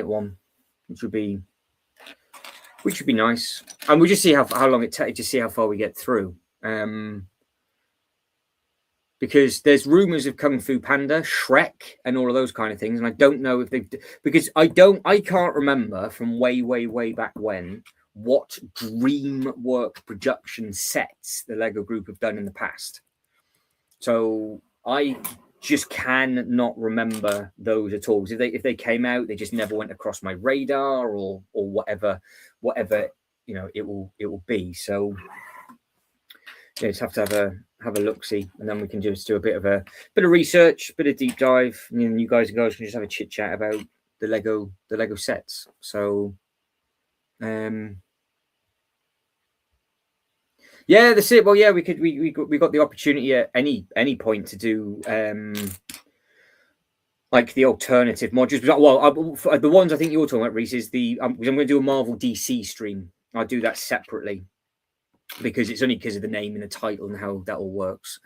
one, which would be nice, and we'll just see how long it takes, just see how far we get through. Because there's rumors of Kung Fu Panda, Shrek, and all of those kind of things, and I don't know if they've, because I can't remember from way back when what DreamWorks production sets the Lego Group have done in the past. So I just cannot remember those at all. Because if they came out, they just never went across my radar, or whatever it will be. So yeah, just have to have a look, see, and then we can just do a bit of research, bit of deep dive, and you guys and girls can just have a chit chat about the Lego sets. So Yeah, that's it. Well, yeah, we got the opportunity at any point to do like the alternative modules. Well, the ones I think you're talking about, Reese, is the I'm going to do a Marvel DC stream. I'll do that separately because it's only because of the name and the title and how that all works.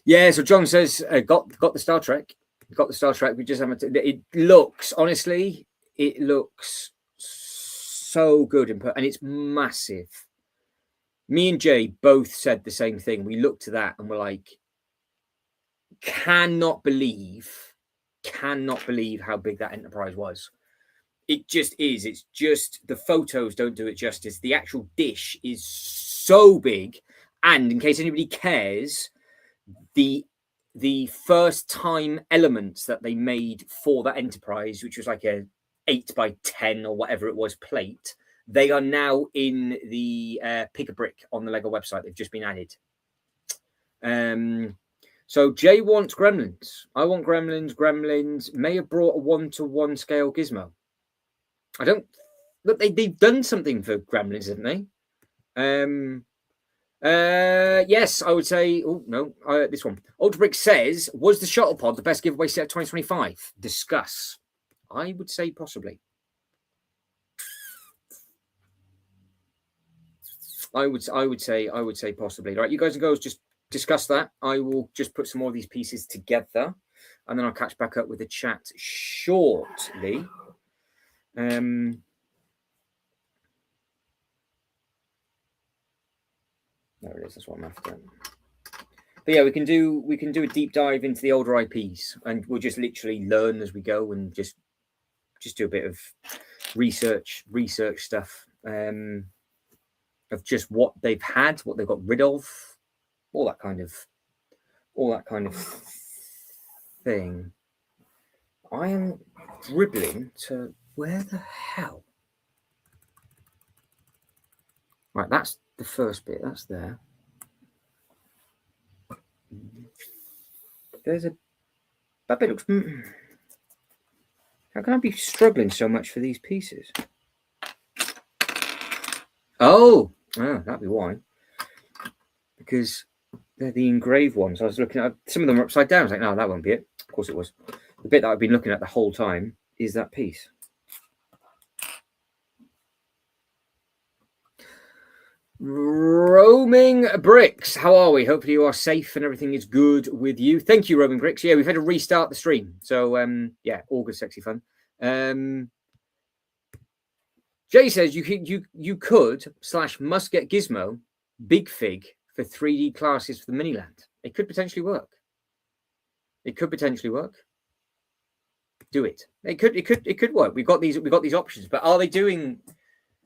Yeah, so John says got the Star Trek. Got the Star Trek. We just haven't. It looks, honestly, it looks so good and it's massive. Me and Jay both said the same thing. We looked at that and we're like, cannot believe how big that Enterprise was. It just is. It's just the photos don't do it justice. The actual dish is so big. And in case anybody cares, the first time elements that they made for that Enterprise, which was like a 8x10 or whatever it was plate, they are now in the Pick a Brick on the Lego website. They've just been added. So Jay wants Gremlins. I want Gremlins. Gremlins may have brought a 1-to-1 scale gizmo. I don't. Look, they've done something for Gremlins, haven't they? Yes, I would say. Oh no, this one. Ultrabrick says, "Was the shuttle pod the best giveaway set of 2025?" Discuss. I would say possibly. I would say possibly. Right, you guys and girls, just discuss that. I will just put some more of these pieces together, and then I'll catch back up with the chat shortly. There it is. That's what I'm after. But yeah, we can do a deep dive into the older IPs, and we'll just literally learn as we go, and just do a bit of research stuff of just what they've had, what they've got rid of, all that kind of thing. I am dribbling to where the hell? Right, that's the first bit. That's there. There's that bit looks. How can I be struggling so much for these pieces? Oh, that'd be why. Because they're the engraved ones. I was looking at some of them are upside down. I was like, no, that won't be it. Of course it was. The bit that I've been looking at the whole time is that piece. Roaming Bricks, how are we? Hopefully you are safe and everything is good with you. Thank you, Roaming Bricks. Yeah, we've had to restart the stream. So, yeah, all good, sexy fun. Jay says you could / must get Gizmo Big Fig for 3D classes for the Miniland. It could potentially work. Do it. It could work. We've got these options, but are they doing?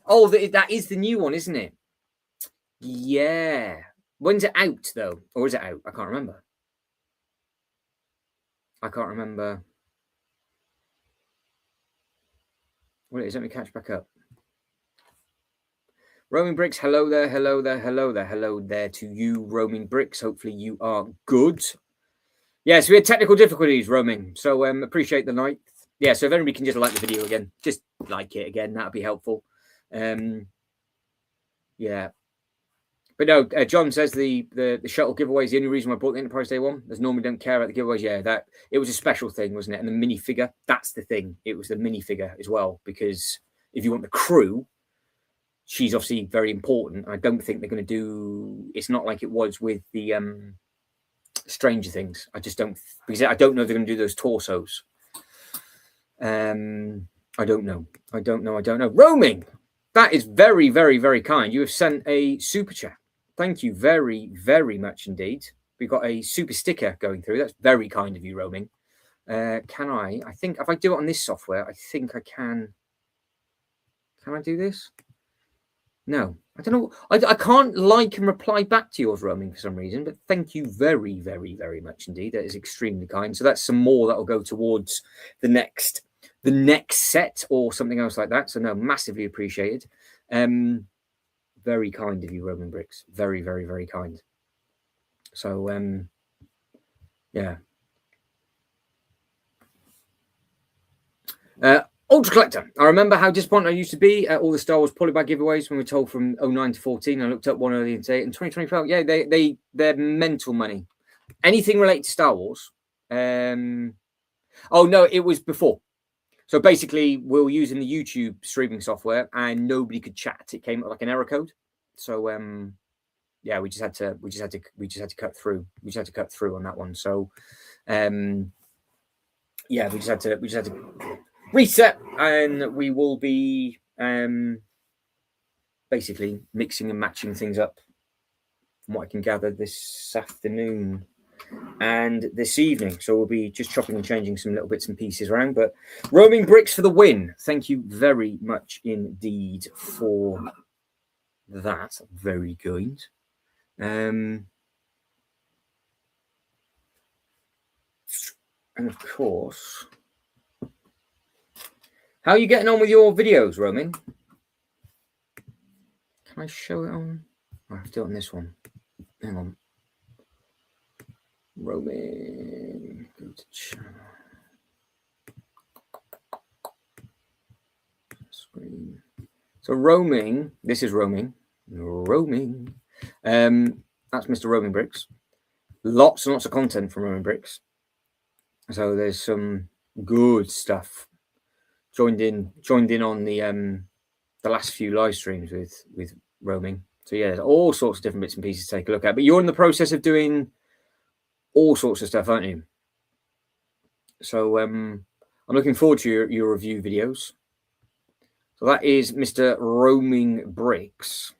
Oh, that is the new one, isn't it? Yeah. When's it out though, or is it out? I can't remember. What it is? Let me catch back up. Roaming Bricks, hello there to you, Roaming Bricks. Hopefully you are good. Yeah, so we had technical difficulties, Roaming. So appreciate the night. Yeah, so if anybody can just like the video again, just like it again, that'd be helpful. Yeah. But no, John says the shuttle giveaway is the only reason why I bought the Enterprise Day one. As normally don't care about the giveaways. Yeah, that it was a special thing, wasn't it? And the minifigure, that's the thing. It was the minifigure as well, because if you want the crew, she's obviously very important. I don't think they're going to do. It's not like it was with the Stranger Things. I just don't, because I don't know if they're going to do those torsos. I don't know. Roaming. That is very, very, very kind. You have sent a super chat. Thank you very, very much indeed. We've got a super sticker going through. That's very kind of you, Roaming. Can I think if I do it on this software, I think I can. Can I do this? No, I don't know. I can't like and reply back to yours, Roaming, for some reason. But thank you very, very, very much indeed. That is extremely kind. So that's some more that will go towards the next set or something else like that. So no, massively appreciated. Very kind of you, Roman Bricks. Very, very, very kind. So yeah. Ultra Collector. I remember how disappointed I used to be at all the Star Wars polybag giveaways when we were told from 09 to 14. I looked up one earlier today in 2025. Yeah, they're mental money. Anything related to Star Wars. Oh no, it was before. So basically, we were using the YouTube streaming software, and nobody could chat. It came up like an error code. So yeah, we just had to cut through. We just had to cut through on that one. So yeah, we just had to reset, and we will be basically mixing and matching things up from what I can gather this afternoon and this evening. So we'll be just chopping and changing some little bits and pieces around. But roaming bricks for the win. Thank you very much indeed for that. Very good. And of course, how are you getting on with your videos, roaming? Can I show it on? I have to do it on this one. Hang on. Roaming. Go to channel. Screen. So roaming. This is roaming. Roaming. That's Mr. Roaming Bricks. Lots and lots of content from Roaming Bricks. So there's some good stuff. Joined in on the last few live streams with roaming. So yeah, there's all sorts of different bits and pieces to take a look at. But you're in the process of doing all sorts of stuff, aren't you? So I'm looking forward to your review videos. So that is Mr. Roaming Bricks.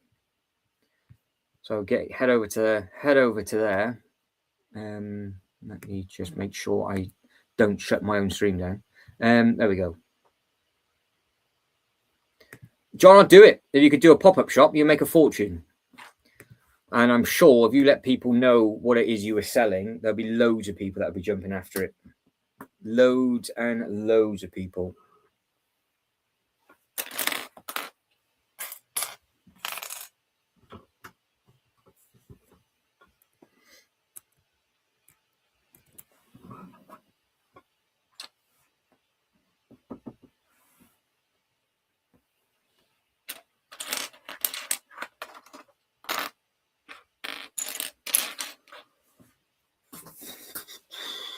So head over to there. Let me just make sure I don't shut my own stream down. There we go. John, I'd do it. If you could do a pop-up shop, you'd make a fortune. And I'm sure if you let people know what it is you were selling, there'll be loads of people that'll be jumping after it. Loads and loads of people.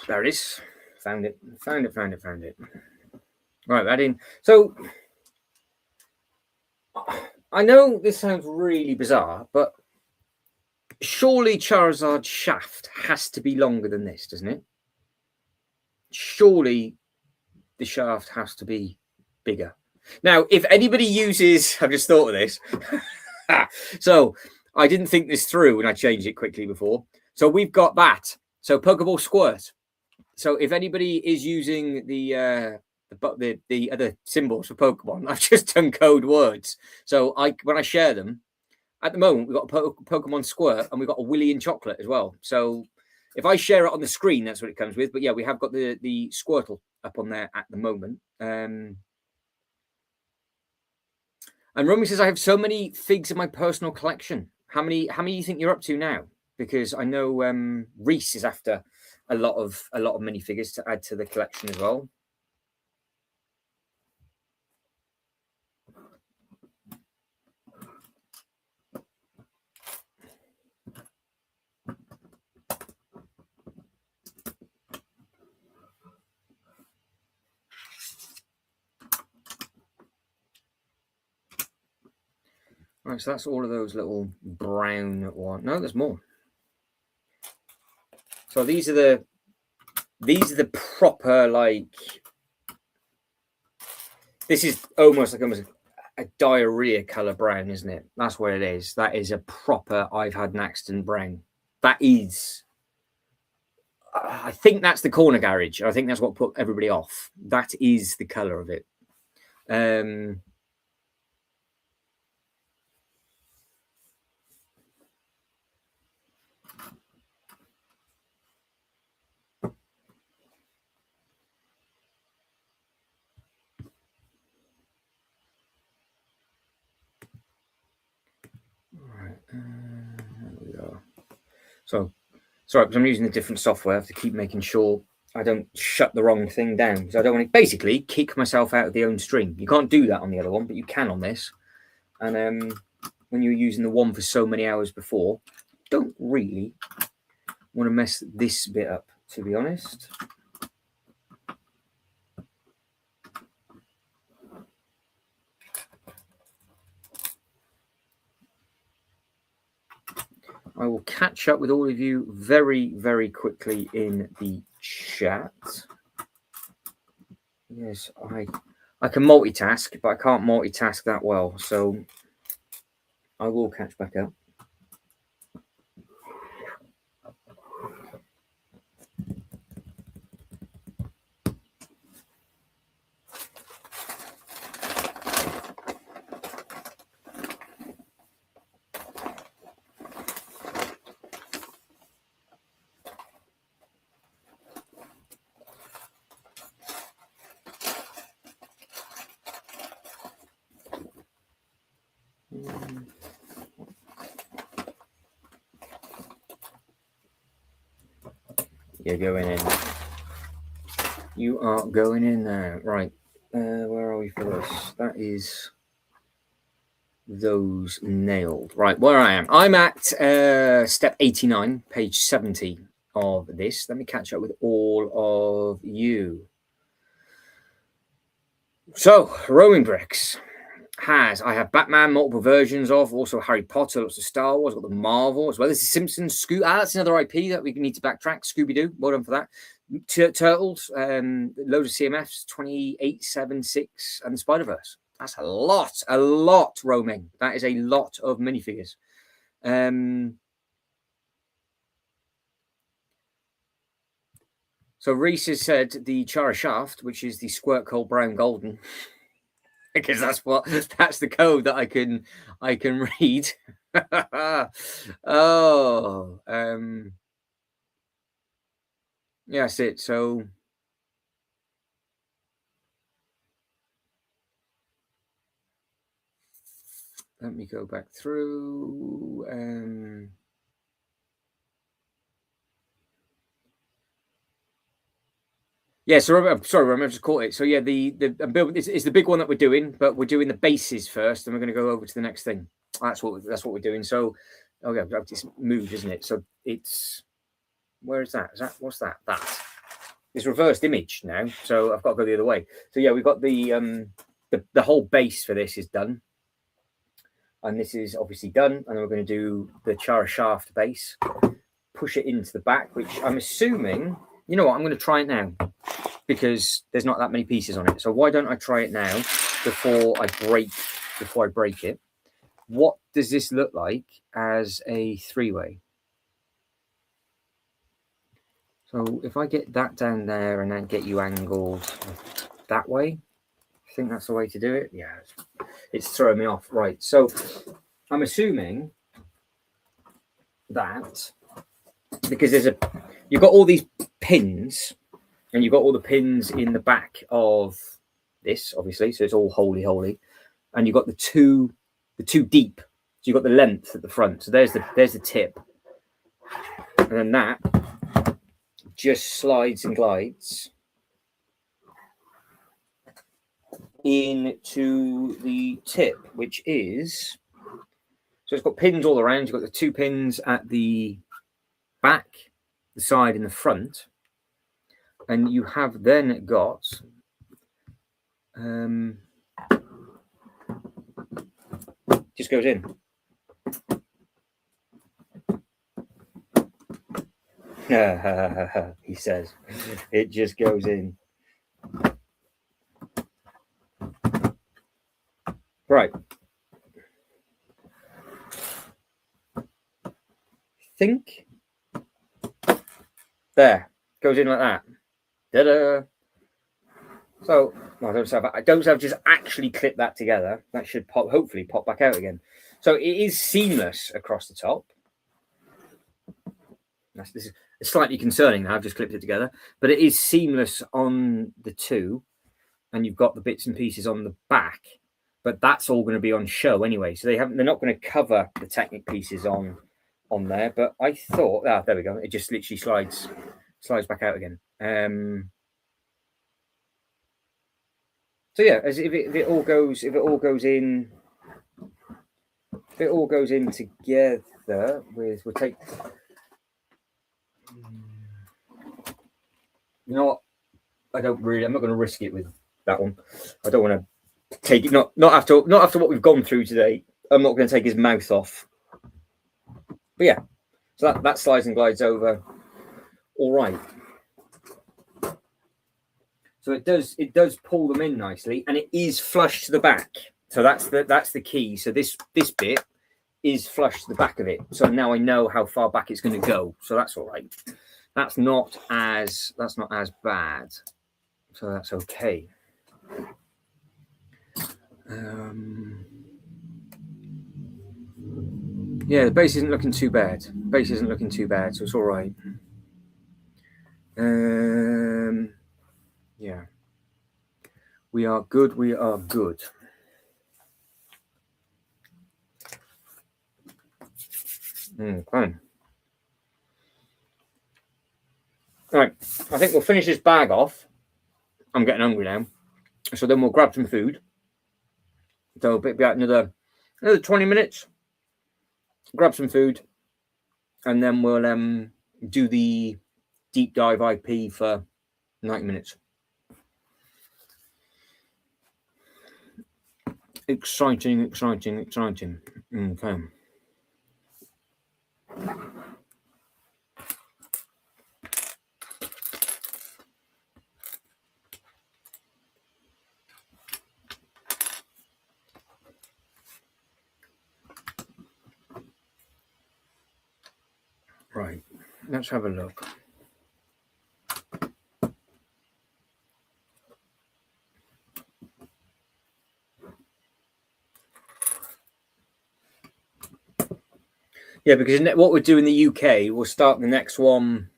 There it is. Found it. Right, that in. So I know this sounds really bizarre, but surely Charizard's shaft has to be longer than this, doesn't it? Surely the shaft has to be bigger. Now, if anybody uses, I've just thought of this. So I didn't think this through when I changed it quickly before. So we've got that. So Pokeball Squirt. So if anybody is using the other symbols for Pokemon, I've just done code words. So when I share them, at the moment we've got a Pokemon Squirt and we've got a Willy and Chocolate as well. So if I share it on the screen, that's what it comes with. But yeah, we have got the Squirtle up on there at the moment. And Romy says I have so many figs in my personal collection. How many do you think you're up to now? Because I know Reese is after a lot of minifigures to add to the collection as well. Right, so that's all of those little brown ones. No, there's more. So these are the proper, like, this is almost a diarrhea color brown, isn't it? That's what it is. That is a proper I've had an accident brown. That is, I think that's the corner garage. I think that's what put everybody off. That is the color of it. There we go. So, sorry, because I'm using a different software. I have to keep making sure I don't shut the wrong thing down. Because I don't want to basically kick myself out of the own stream. You can't do that on the other one, but you can on this. And when you're using the one for so many hours before, don't really want to mess this bit up, to be honest. I will catch up with all of you very, very quickly in the chat. Yes, I can multitask, but I can't multitask that well. So I will catch back up. You're going in. You are going in now. Right. Where are we for this? That is those nailed. Right, where I am. I'm at step 89, page 70 of this. Let me catch up with all of you. So, Roaming Bricks I have Batman, multiple versions of, also Harry Potter, lots of Star Wars, I've got the Marvel as well. This is Simpsons, that's another IP that we need to backtrack. Scooby-Doo, well done for that. Turtles, loads of CMFs, 2876, and the Spider-Verse. That's a lot roaming. That is a lot of minifigures. So Reese has said the Chara Shaft, which is the Squirt Cold Brown Golden. Because that's the code that I can read. Oh, yeah, that's it. So let me go back through. Yeah, so I'm sorry, I just caught it. So yeah, the build is the big one that we're doing, but we're doing the bases first, and we're going to go over to the next thing. That's what we're doing. So, okay, it's moved, isn't it? So it's where is that? What's that? That it's reversed image now. So I've got to go the other way. So yeah, we've got the whole base for this is done, and this is obviously done, and then we're going to do the Chara Shaft base, push it into the back, which I'm assuming. You know what? I'm going to try it now because there's not that many pieces on it. So why don't I try it now before I break it? What does this look like as a three-way? So if I get that down there and then get you angled that way, I think that's the way to do it. Yeah, it's throwing me off. Right. So I'm assuming that because you've got all these pins and you've got all the pins in the back of this, obviously. So it's all holy. And you've got the two deep. So you've got the length at the front. So there's the tip. And then that just slides and glides into the tip, which is, so it's got pins all around. You've got the two pins at the back, the side, and the front. And you have then got just goes in. He says it just goes in. Right. Think there goes in like that. Ta-da. So I don't have just actually clip that together. That should hopefully pop back out again. So it is seamless across the top. This is slightly concerning now. I've just clipped it together, but it is seamless on the two, and you've got the bits and pieces on the back. But that's all going to be on show anyway. So they're not going to cover the Technic pieces on there. But I thought, there we go. It just literally slides back out again. So yeah, as if it all goes in together with, we'll take. You know what? I'm not going to risk it with that one. I don't want to take it. Not after what we've gone through today. I'm not going to take his mouth off. But yeah, so that slides and glides over. All right. So it does pull them in nicely, and it is flush to the back. So that's the key. So this bit is flush to the back of it. So now I know how far back it's going to go. So that's all right. That's not as bad. So that's okay. Yeah, the base isn't looking too bad. So it's all right. Yeah. We are good. Okay. All right. I think we'll finish this bag off. I'm getting hungry now. So then we'll grab some food. So it'll be about another 20 minutes. Grab some food. And then we'll do the deep dive IP for 90 minutes. Exciting. Okay. Right, let's have a look. Yeah, because what we'll do in the UK, we'll start the next one.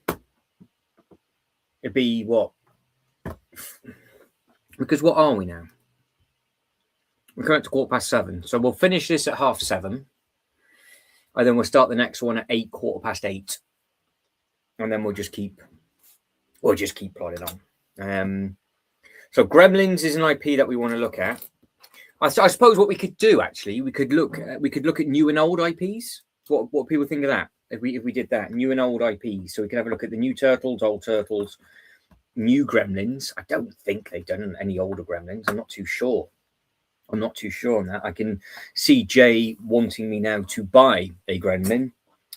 It'd be what? Because what are we now? We're coming to 7:15. So we'll finish this at 7:30. And then we'll start the next one at 8:15. And then we'll just keep plodding on. So Gremlins is an IP that we want to look at. I suppose what we could do, actually, we could look at new and old IPs. What people think of that if we did that, new and old IPs. So we can have a look at the new Turtles, old Turtles, new Gremlins. I don't think they've done any older Gremlins. I'm not too sure on that. I can see Jay wanting me now to buy a Gremlin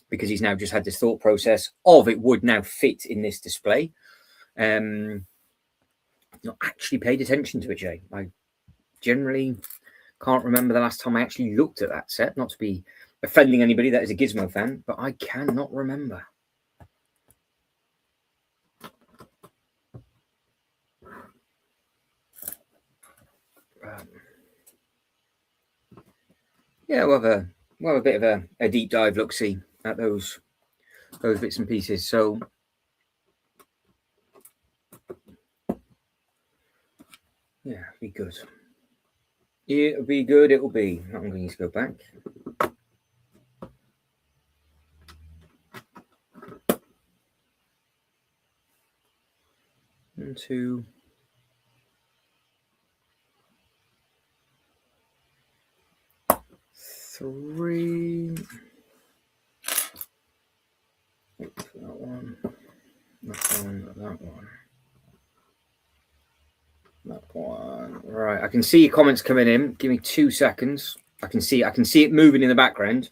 because he's now just had this thought process of it would now fit in this display. Not actually paid attention to it, Jay. I generally can't remember the last time I actually looked at that set. Not to be offending anybody that is a Gizmo fan, but I cannot remember. Yeah, we'll have a bit of a deep dive look-see at those bits and pieces. So yeah, be good. It'll be good. It will be. I'm going to go back. One, two. Three. Oops, that one. That one. Right. I can see your comments coming in. Give me 2 seconds. I can see it moving in the background,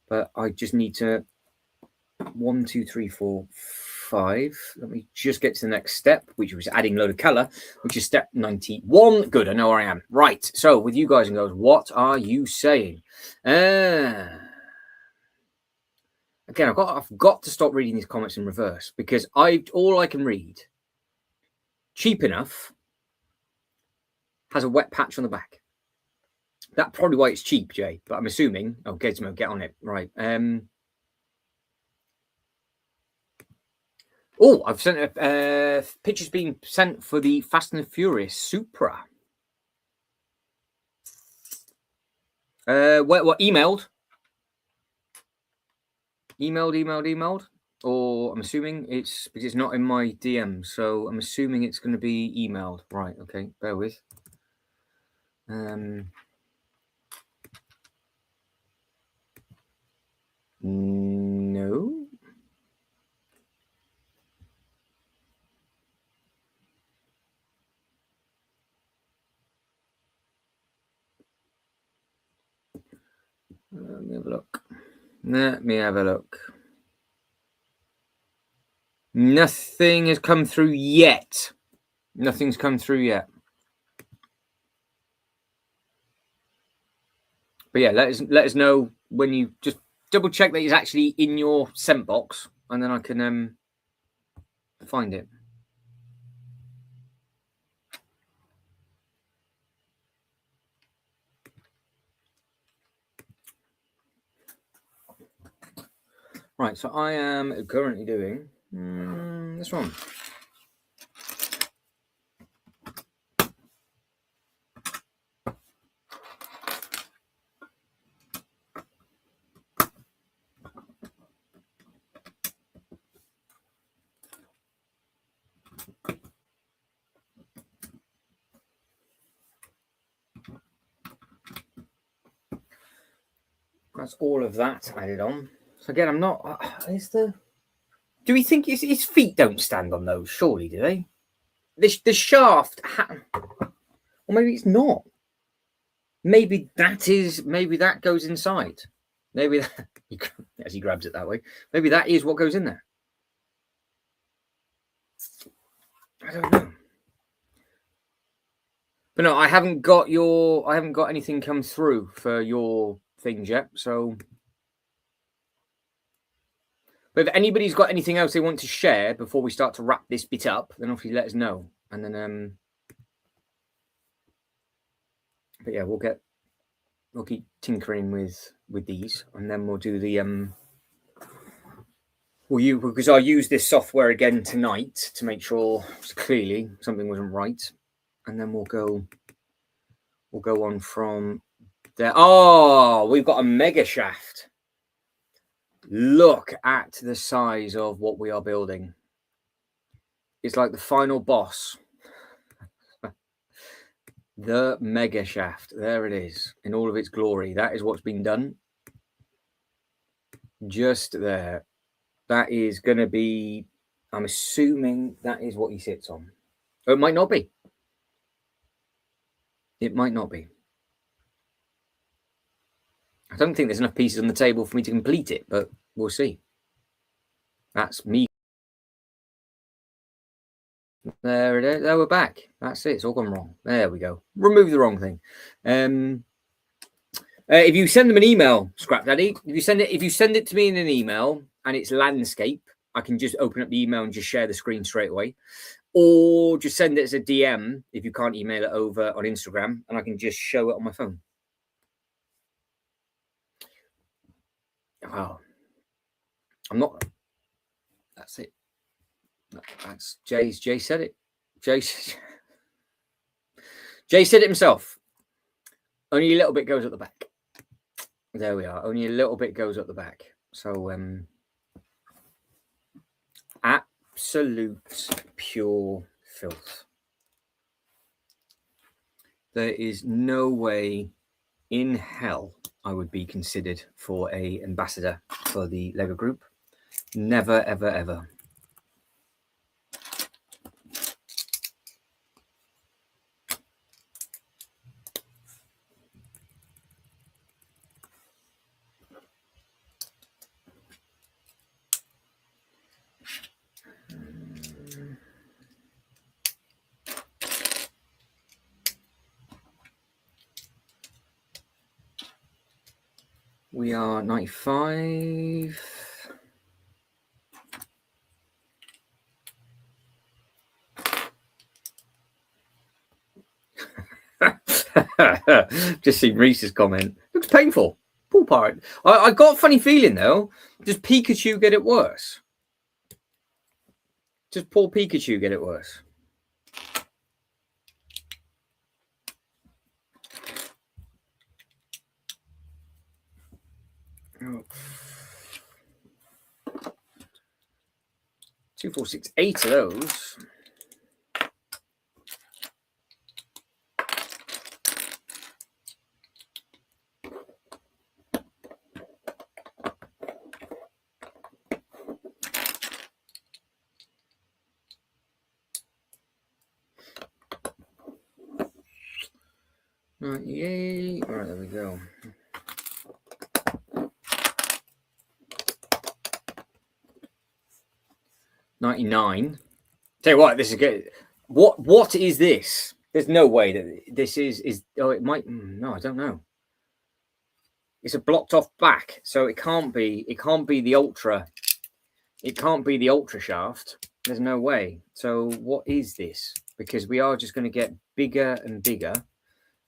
but I just need to 1, 2, 3, 4, 5. Let me just get to the next step, which was adding a load of color, which is step 91. Good, I know where I am. Right, so with you guys and girls, what are you saying? Again, I've got to stop reading these comments in reverse because all I can read, cheap enough, has a wet patch on the back. That's probably why it's cheap, Jay, but I'm assuming, Gizmo, get on it. Right. Oh, I've sent a pictures being sent for the Fast and Furious Supra. What emailed? Emailed. or I'm assuming it's because it's not in my DM, so I'm assuming it's going to be emailed. Right, okay, bear with. No. Let me have a look. Let me have a look. Nothing has come through yet. Nothing's come through yet. But yeah, let us know when you just double check that it's actually in your sent box, and then I can find it. Right, so I am currently doing this one. That's all of that added on. So again, I'm not. Do we think his feet don't stand on those? Surely, do they? The shaft, or maybe it's not. Maybe that goes inside. Maybe that, as he grabs it that way. Maybe that is what goes in there. I don't know. But no, I haven't got anything come through for your things yet. So, but if anybody's got anything else they want to share before we start to wrap this bit up, then obviously let us know. And then, but yeah, we'll keep tinkering with these, and then we'll do the because I'll use this software again tonight to make sure clearly something wasn't right, and then we'll go on from there. Oh, we've got a mega shaft. Look at the size of what we are building. It's like the final boss. The mega shaft. There it is in all of its glory. That is what's been done. Just there. That is going to be, I'm assuming that is what he sits on. Or it might not be. It might not be. I don't think there's enough pieces on the table for me to complete it, but we'll see. That's me. There it is. There, we're back. That's it. It's all gone wrong. There we go. Remove the wrong thing. If you send them an email, Scrap Daddy, if you send it to me in an email and it's landscape, I can just open up the email and just share the screen straight away. Or just send it as a DM if you can't email it over on Instagram, and I can just show it on my phone. Wow. I'm not. That's it. That's Jay said it. Jay said it himself. Only a little bit goes at the back. There we are. Only a little bit goes at the back. So absolute pure filth. There is no way in hell I would be considered for an ambassador for the Lego group. Never, ever, ever. We are 95. Just seen Reese's comment. Looks painful. Poor part. I got a funny feeling though. Does Pikachu get it worse? Does poor Pikachu get it worse? Oh. 2, 4, 6, 8 of those. Yay. All right, there we go. $99. Tell you what, this is good. What is this? There's no way that this is. Oh, it might. No, I don't know. It's a blocked off back, so it can't be. It can't be the ultra. It can't be the ultra shaft. There's no way. So what is this? Because we are just going to get bigger and bigger.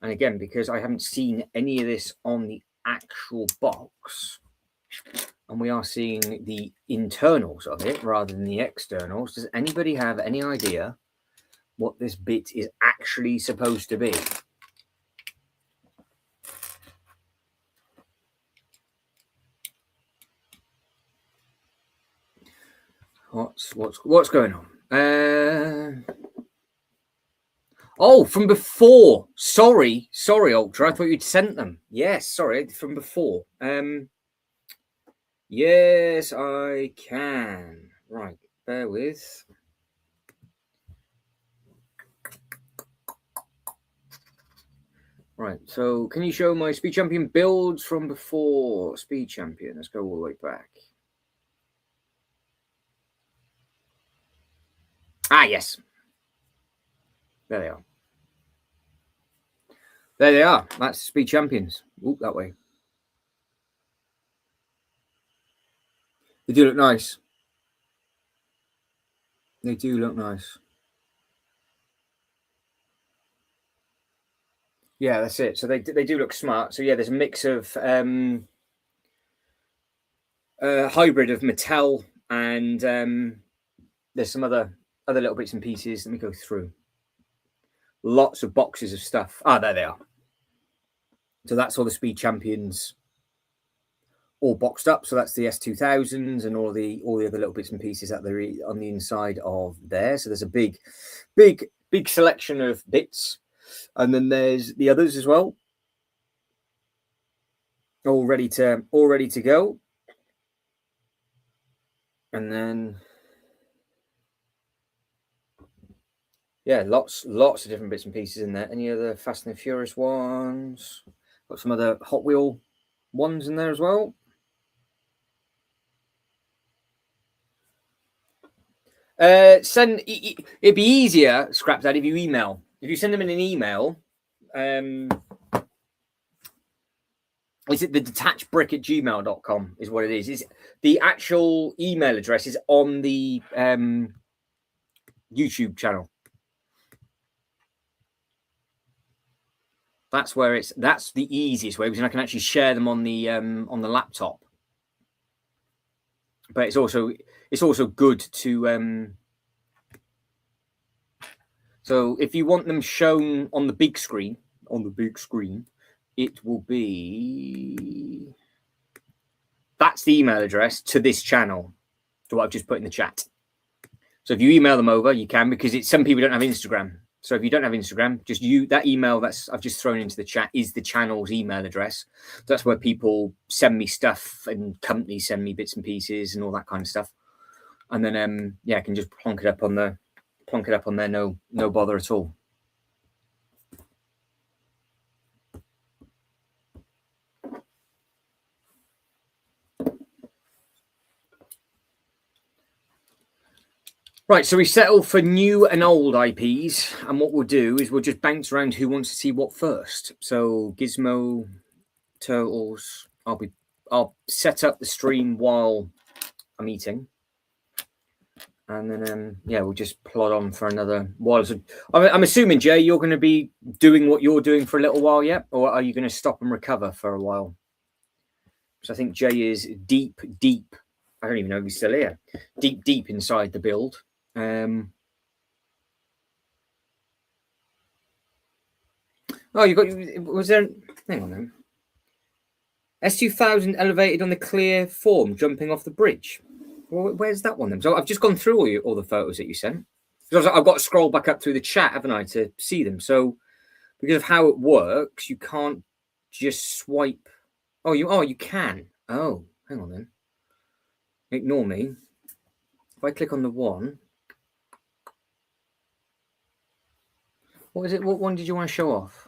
And again, because I haven't seen any of this on the actual box, and we are seeing the internals of it rather than the externals, does anybody have any idea what this bit is actually supposed to be? What's going on? Oh, from before. Sorry, Ultra. I thought you'd sent them. Yes, sorry, from before. Yes, I can. Right, bear with. Right, so can you show my Speed Champion builds from before? Speed Champion, let's go all the way back. Ah, yes. There they are. There they are. That's Speed Champions. Oop, that way. They do look nice. They do look nice. Yeah, that's it. So they do look smart. So yeah, there's a mix of hybrid of Mattel and there's some other little bits and pieces. Let me go through. Lots of boxes of stuff. Ah, there they are. So that's all the Speed Champions all boxed up. So that's the S2000s and all the other little bits and pieces that they're on the inside of there. So there's a big selection of bits. And then there's the others as well. All ready to go. And then yeah, lots of different bits and pieces in there. Any other Fast and the Furious ones? Got some other Hot Wheel ones in there as well. It'd be easier, Scrap Dad, if you email. If you send them in an email, is it the detachedbrick@gmail.com is what it is. Is the actual email address is on the YouTube channel. That's where that's the easiest way, because I can actually share them on the laptop. But it's also good to so if you want them shown on the big screen, it will be, that's the email address to this channel, to what I've just put in the chat. So if you email them over, you can, because some people don't have Instagram. So if you don't have Instagram, just that email I've just thrown into the chat is the channel's email address. That's where people send me stuff and companies send me bits and pieces and all that kind of stuff. And then yeah, I can just plonk it up on there, no bother at all. Right, so we settle for new and old IPs, and what we'll do is we'll just bounce around who wants to see what first. So Gizmo, Turtles, I'll set up the stream while I'm eating, and then yeah, we'll just plod on for another while. So I'm assuming, Jay, you're going to be doing what you're doing for a little while yet, or are you going to stop and recover for a while? So I think Jay is deep. I don't even know if he's still here. Deep inside the build. Oh, you got? Was there? Hang on then. S2000 elevated on the clear form, jumping off the bridge. Well, where's that one then? So I've just gone through all the photos that you sent. Because I've got to scroll back up through the chat, haven't I, to see them. So because of how it works, you can't just swipe. Oh, you can. Oh, hang on then. Ignore me. If I click on the one, what is it? What one did you want to show off?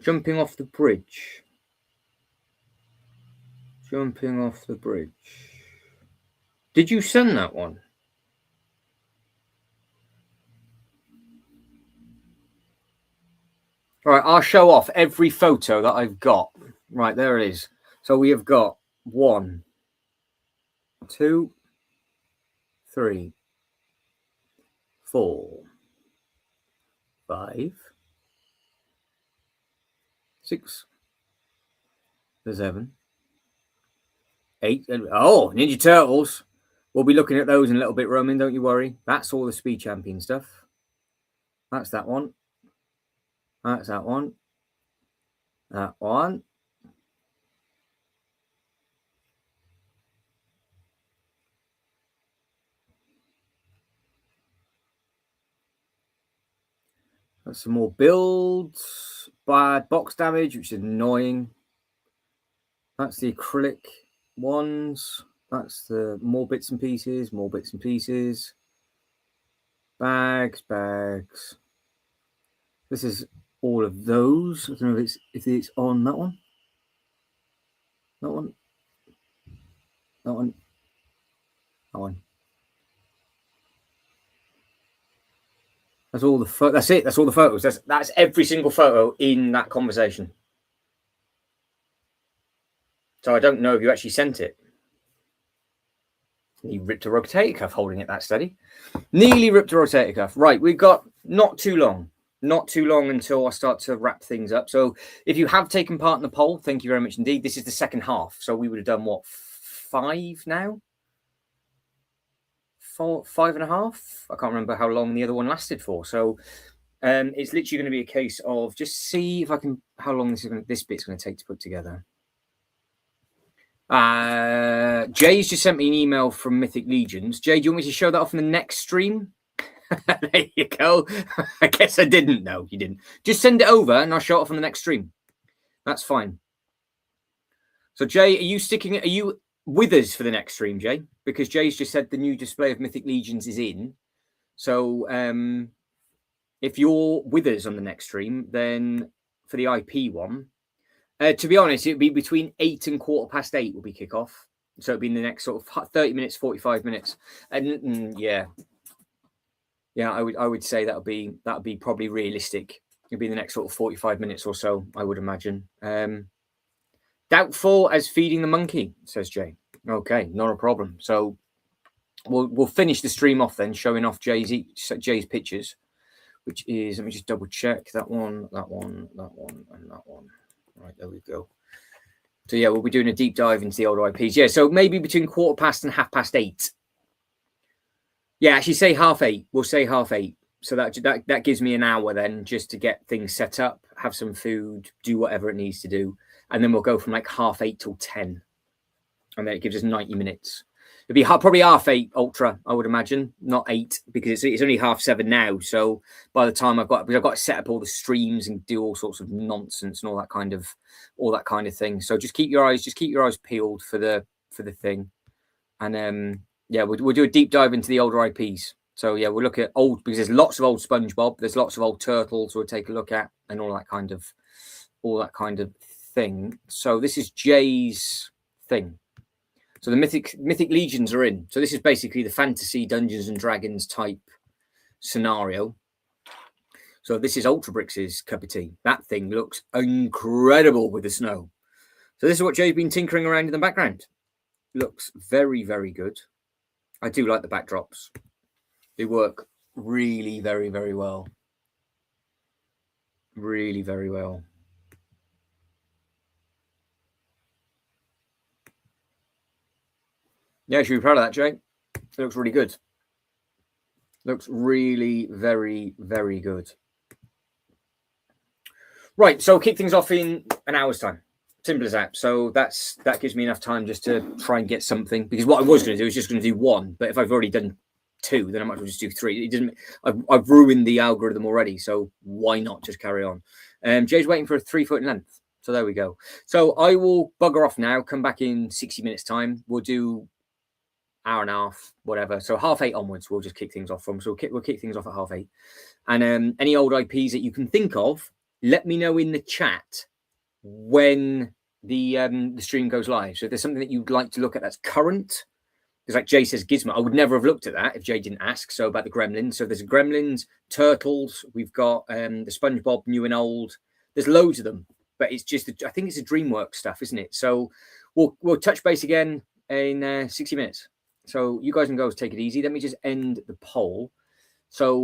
Jumping off the bridge. Jumping off the bridge. Did you send that one? All right, I'll show off every photo that I've got. Right, there it is. So we have got 1, 2, 3, 4, 5, 6, 7, 8. Oh, Ninja Turtles. We'll be looking at those in a little bit, Roman. Don't you worry. That's all the Speed Champion stuff. That's that one. That's that one. That one. That's some more builds. Bad box damage, which is annoying. That's the acrylic ones. That's the more bits and pieces, more bits and pieces. Bags. This is all of those. I don't know if it's on that one. That one. That one. That one. That's all the that's it. That's all the photos. That's every single photo in that conversation. So I don't know if you actually sent it. He ripped a rotator cuff holding it that steady. Nearly ripped a rotator cuff. Right, we've got not too long until I start to wrap things up. So if you have taken part in the poll, thank you very much indeed. This is the second half. So we would have done what, 5 now? 4, 5.5? I can't remember how long the other one lasted for. So it's literally going to be a case of just see if I can, how long this bit's going to take to put together. Jay's just sent me an email from Mythic Legions. Jay, do you want me to show that off in the next stream? There you go. I guess I didn't. No, you didn't. Just send it over and I'll show it off on the next stream. That's fine. So Jay, are you with us for the next stream, Jay? Because Jay's just said the new display of Mythic Legions is in. So if you're with us on the next stream, then for the IP one, to be honest, it'd be between 8 and 8:15 will be kickoff. So it'd be in the next sort of 30 minutes, 45 minutes. And yeah, I would say that'd be probably realistic. It'd be the next sort of 45 minutes or so, I would imagine. Doubtful as feeding the monkey, says Jay. Okay, not a problem. So we'll finish the stream off then, showing off Jay's pictures, which is, let me just double check that one, and that one. Right, there we go. So yeah, we'll be doing a deep dive into the older IPs. Yeah, so maybe between 8:15 and 8:30. Yeah, actually say 8:30. We'll say 8:30. So that gives me an hour then just to get things set up, have some food, do whatever it needs to do. And then we'll go from like 8:30 till 10. And then it gives us 90 minutes. It'd be probably 8:30 ultra, I would imagine, not 8, because it's only 7:30 now. So by the time I've got to set up all the streams and do all sorts of nonsense and all that kind of thing. So just keep your eyes peeled for the thing. And yeah, we'll do a deep dive into the older IPs. So yeah, we'll look at old, because there's lots of old SpongeBob, there's lots of old Turtles we'll take a look at, and all that kind of thing. So this is Jay's thing. So the Mythic Legions are in. So this is basically the fantasy Dungeons and Dragons type scenario. So this is Ultra Brix's cup of tea. That thing looks incredible with the snow. So this is what Jay's been tinkering around in the background. Looks very, very good. I do like the backdrops. They work really very, very well. Really very well. Yeah, you should be proud of that, Jay. It looks really good. Looks really very, very good. Right, so kick things off in an hour's time. Simple as that. So that gives me enough time just to try and get something, because what I was going to do is just going to do one, but if I've already done 2, then I might as well just do 3. It doesn't. I've ruined the algorithm already, so why not just carry on? Jay's waiting for a 3 foot in length, so there we go. So I will bugger off now. Come back in 60 minutes time. We'll do hour and a half, whatever. So 8:30 onwards, we'll just kick things off from. So we'll kick things off at 8:30. And any old IPs that you can think of, let me know in the chat when the stream goes live. So if there's something that you'd like to look at that's current, because like Jay says Gizmo, I would never have looked at that if Jay didn't ask. So about the Gremlins, so there's Gremlins, Turtles, we've got the SpongeBob new and old. There's loads of them, but it's just I think it's a DreamWorks stuff, isn't it? So we'll touch base again in 60 minutes. So you guys and girls take it easy. Let me just end the poll. So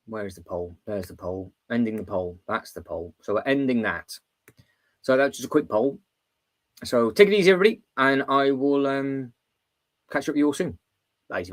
where is the poll? There's the poll. Ending the poll. That's the poll. So we're ending that. So that's just a quick poll. So take it easy, everybody, and I will catch up with you all soon. Bye.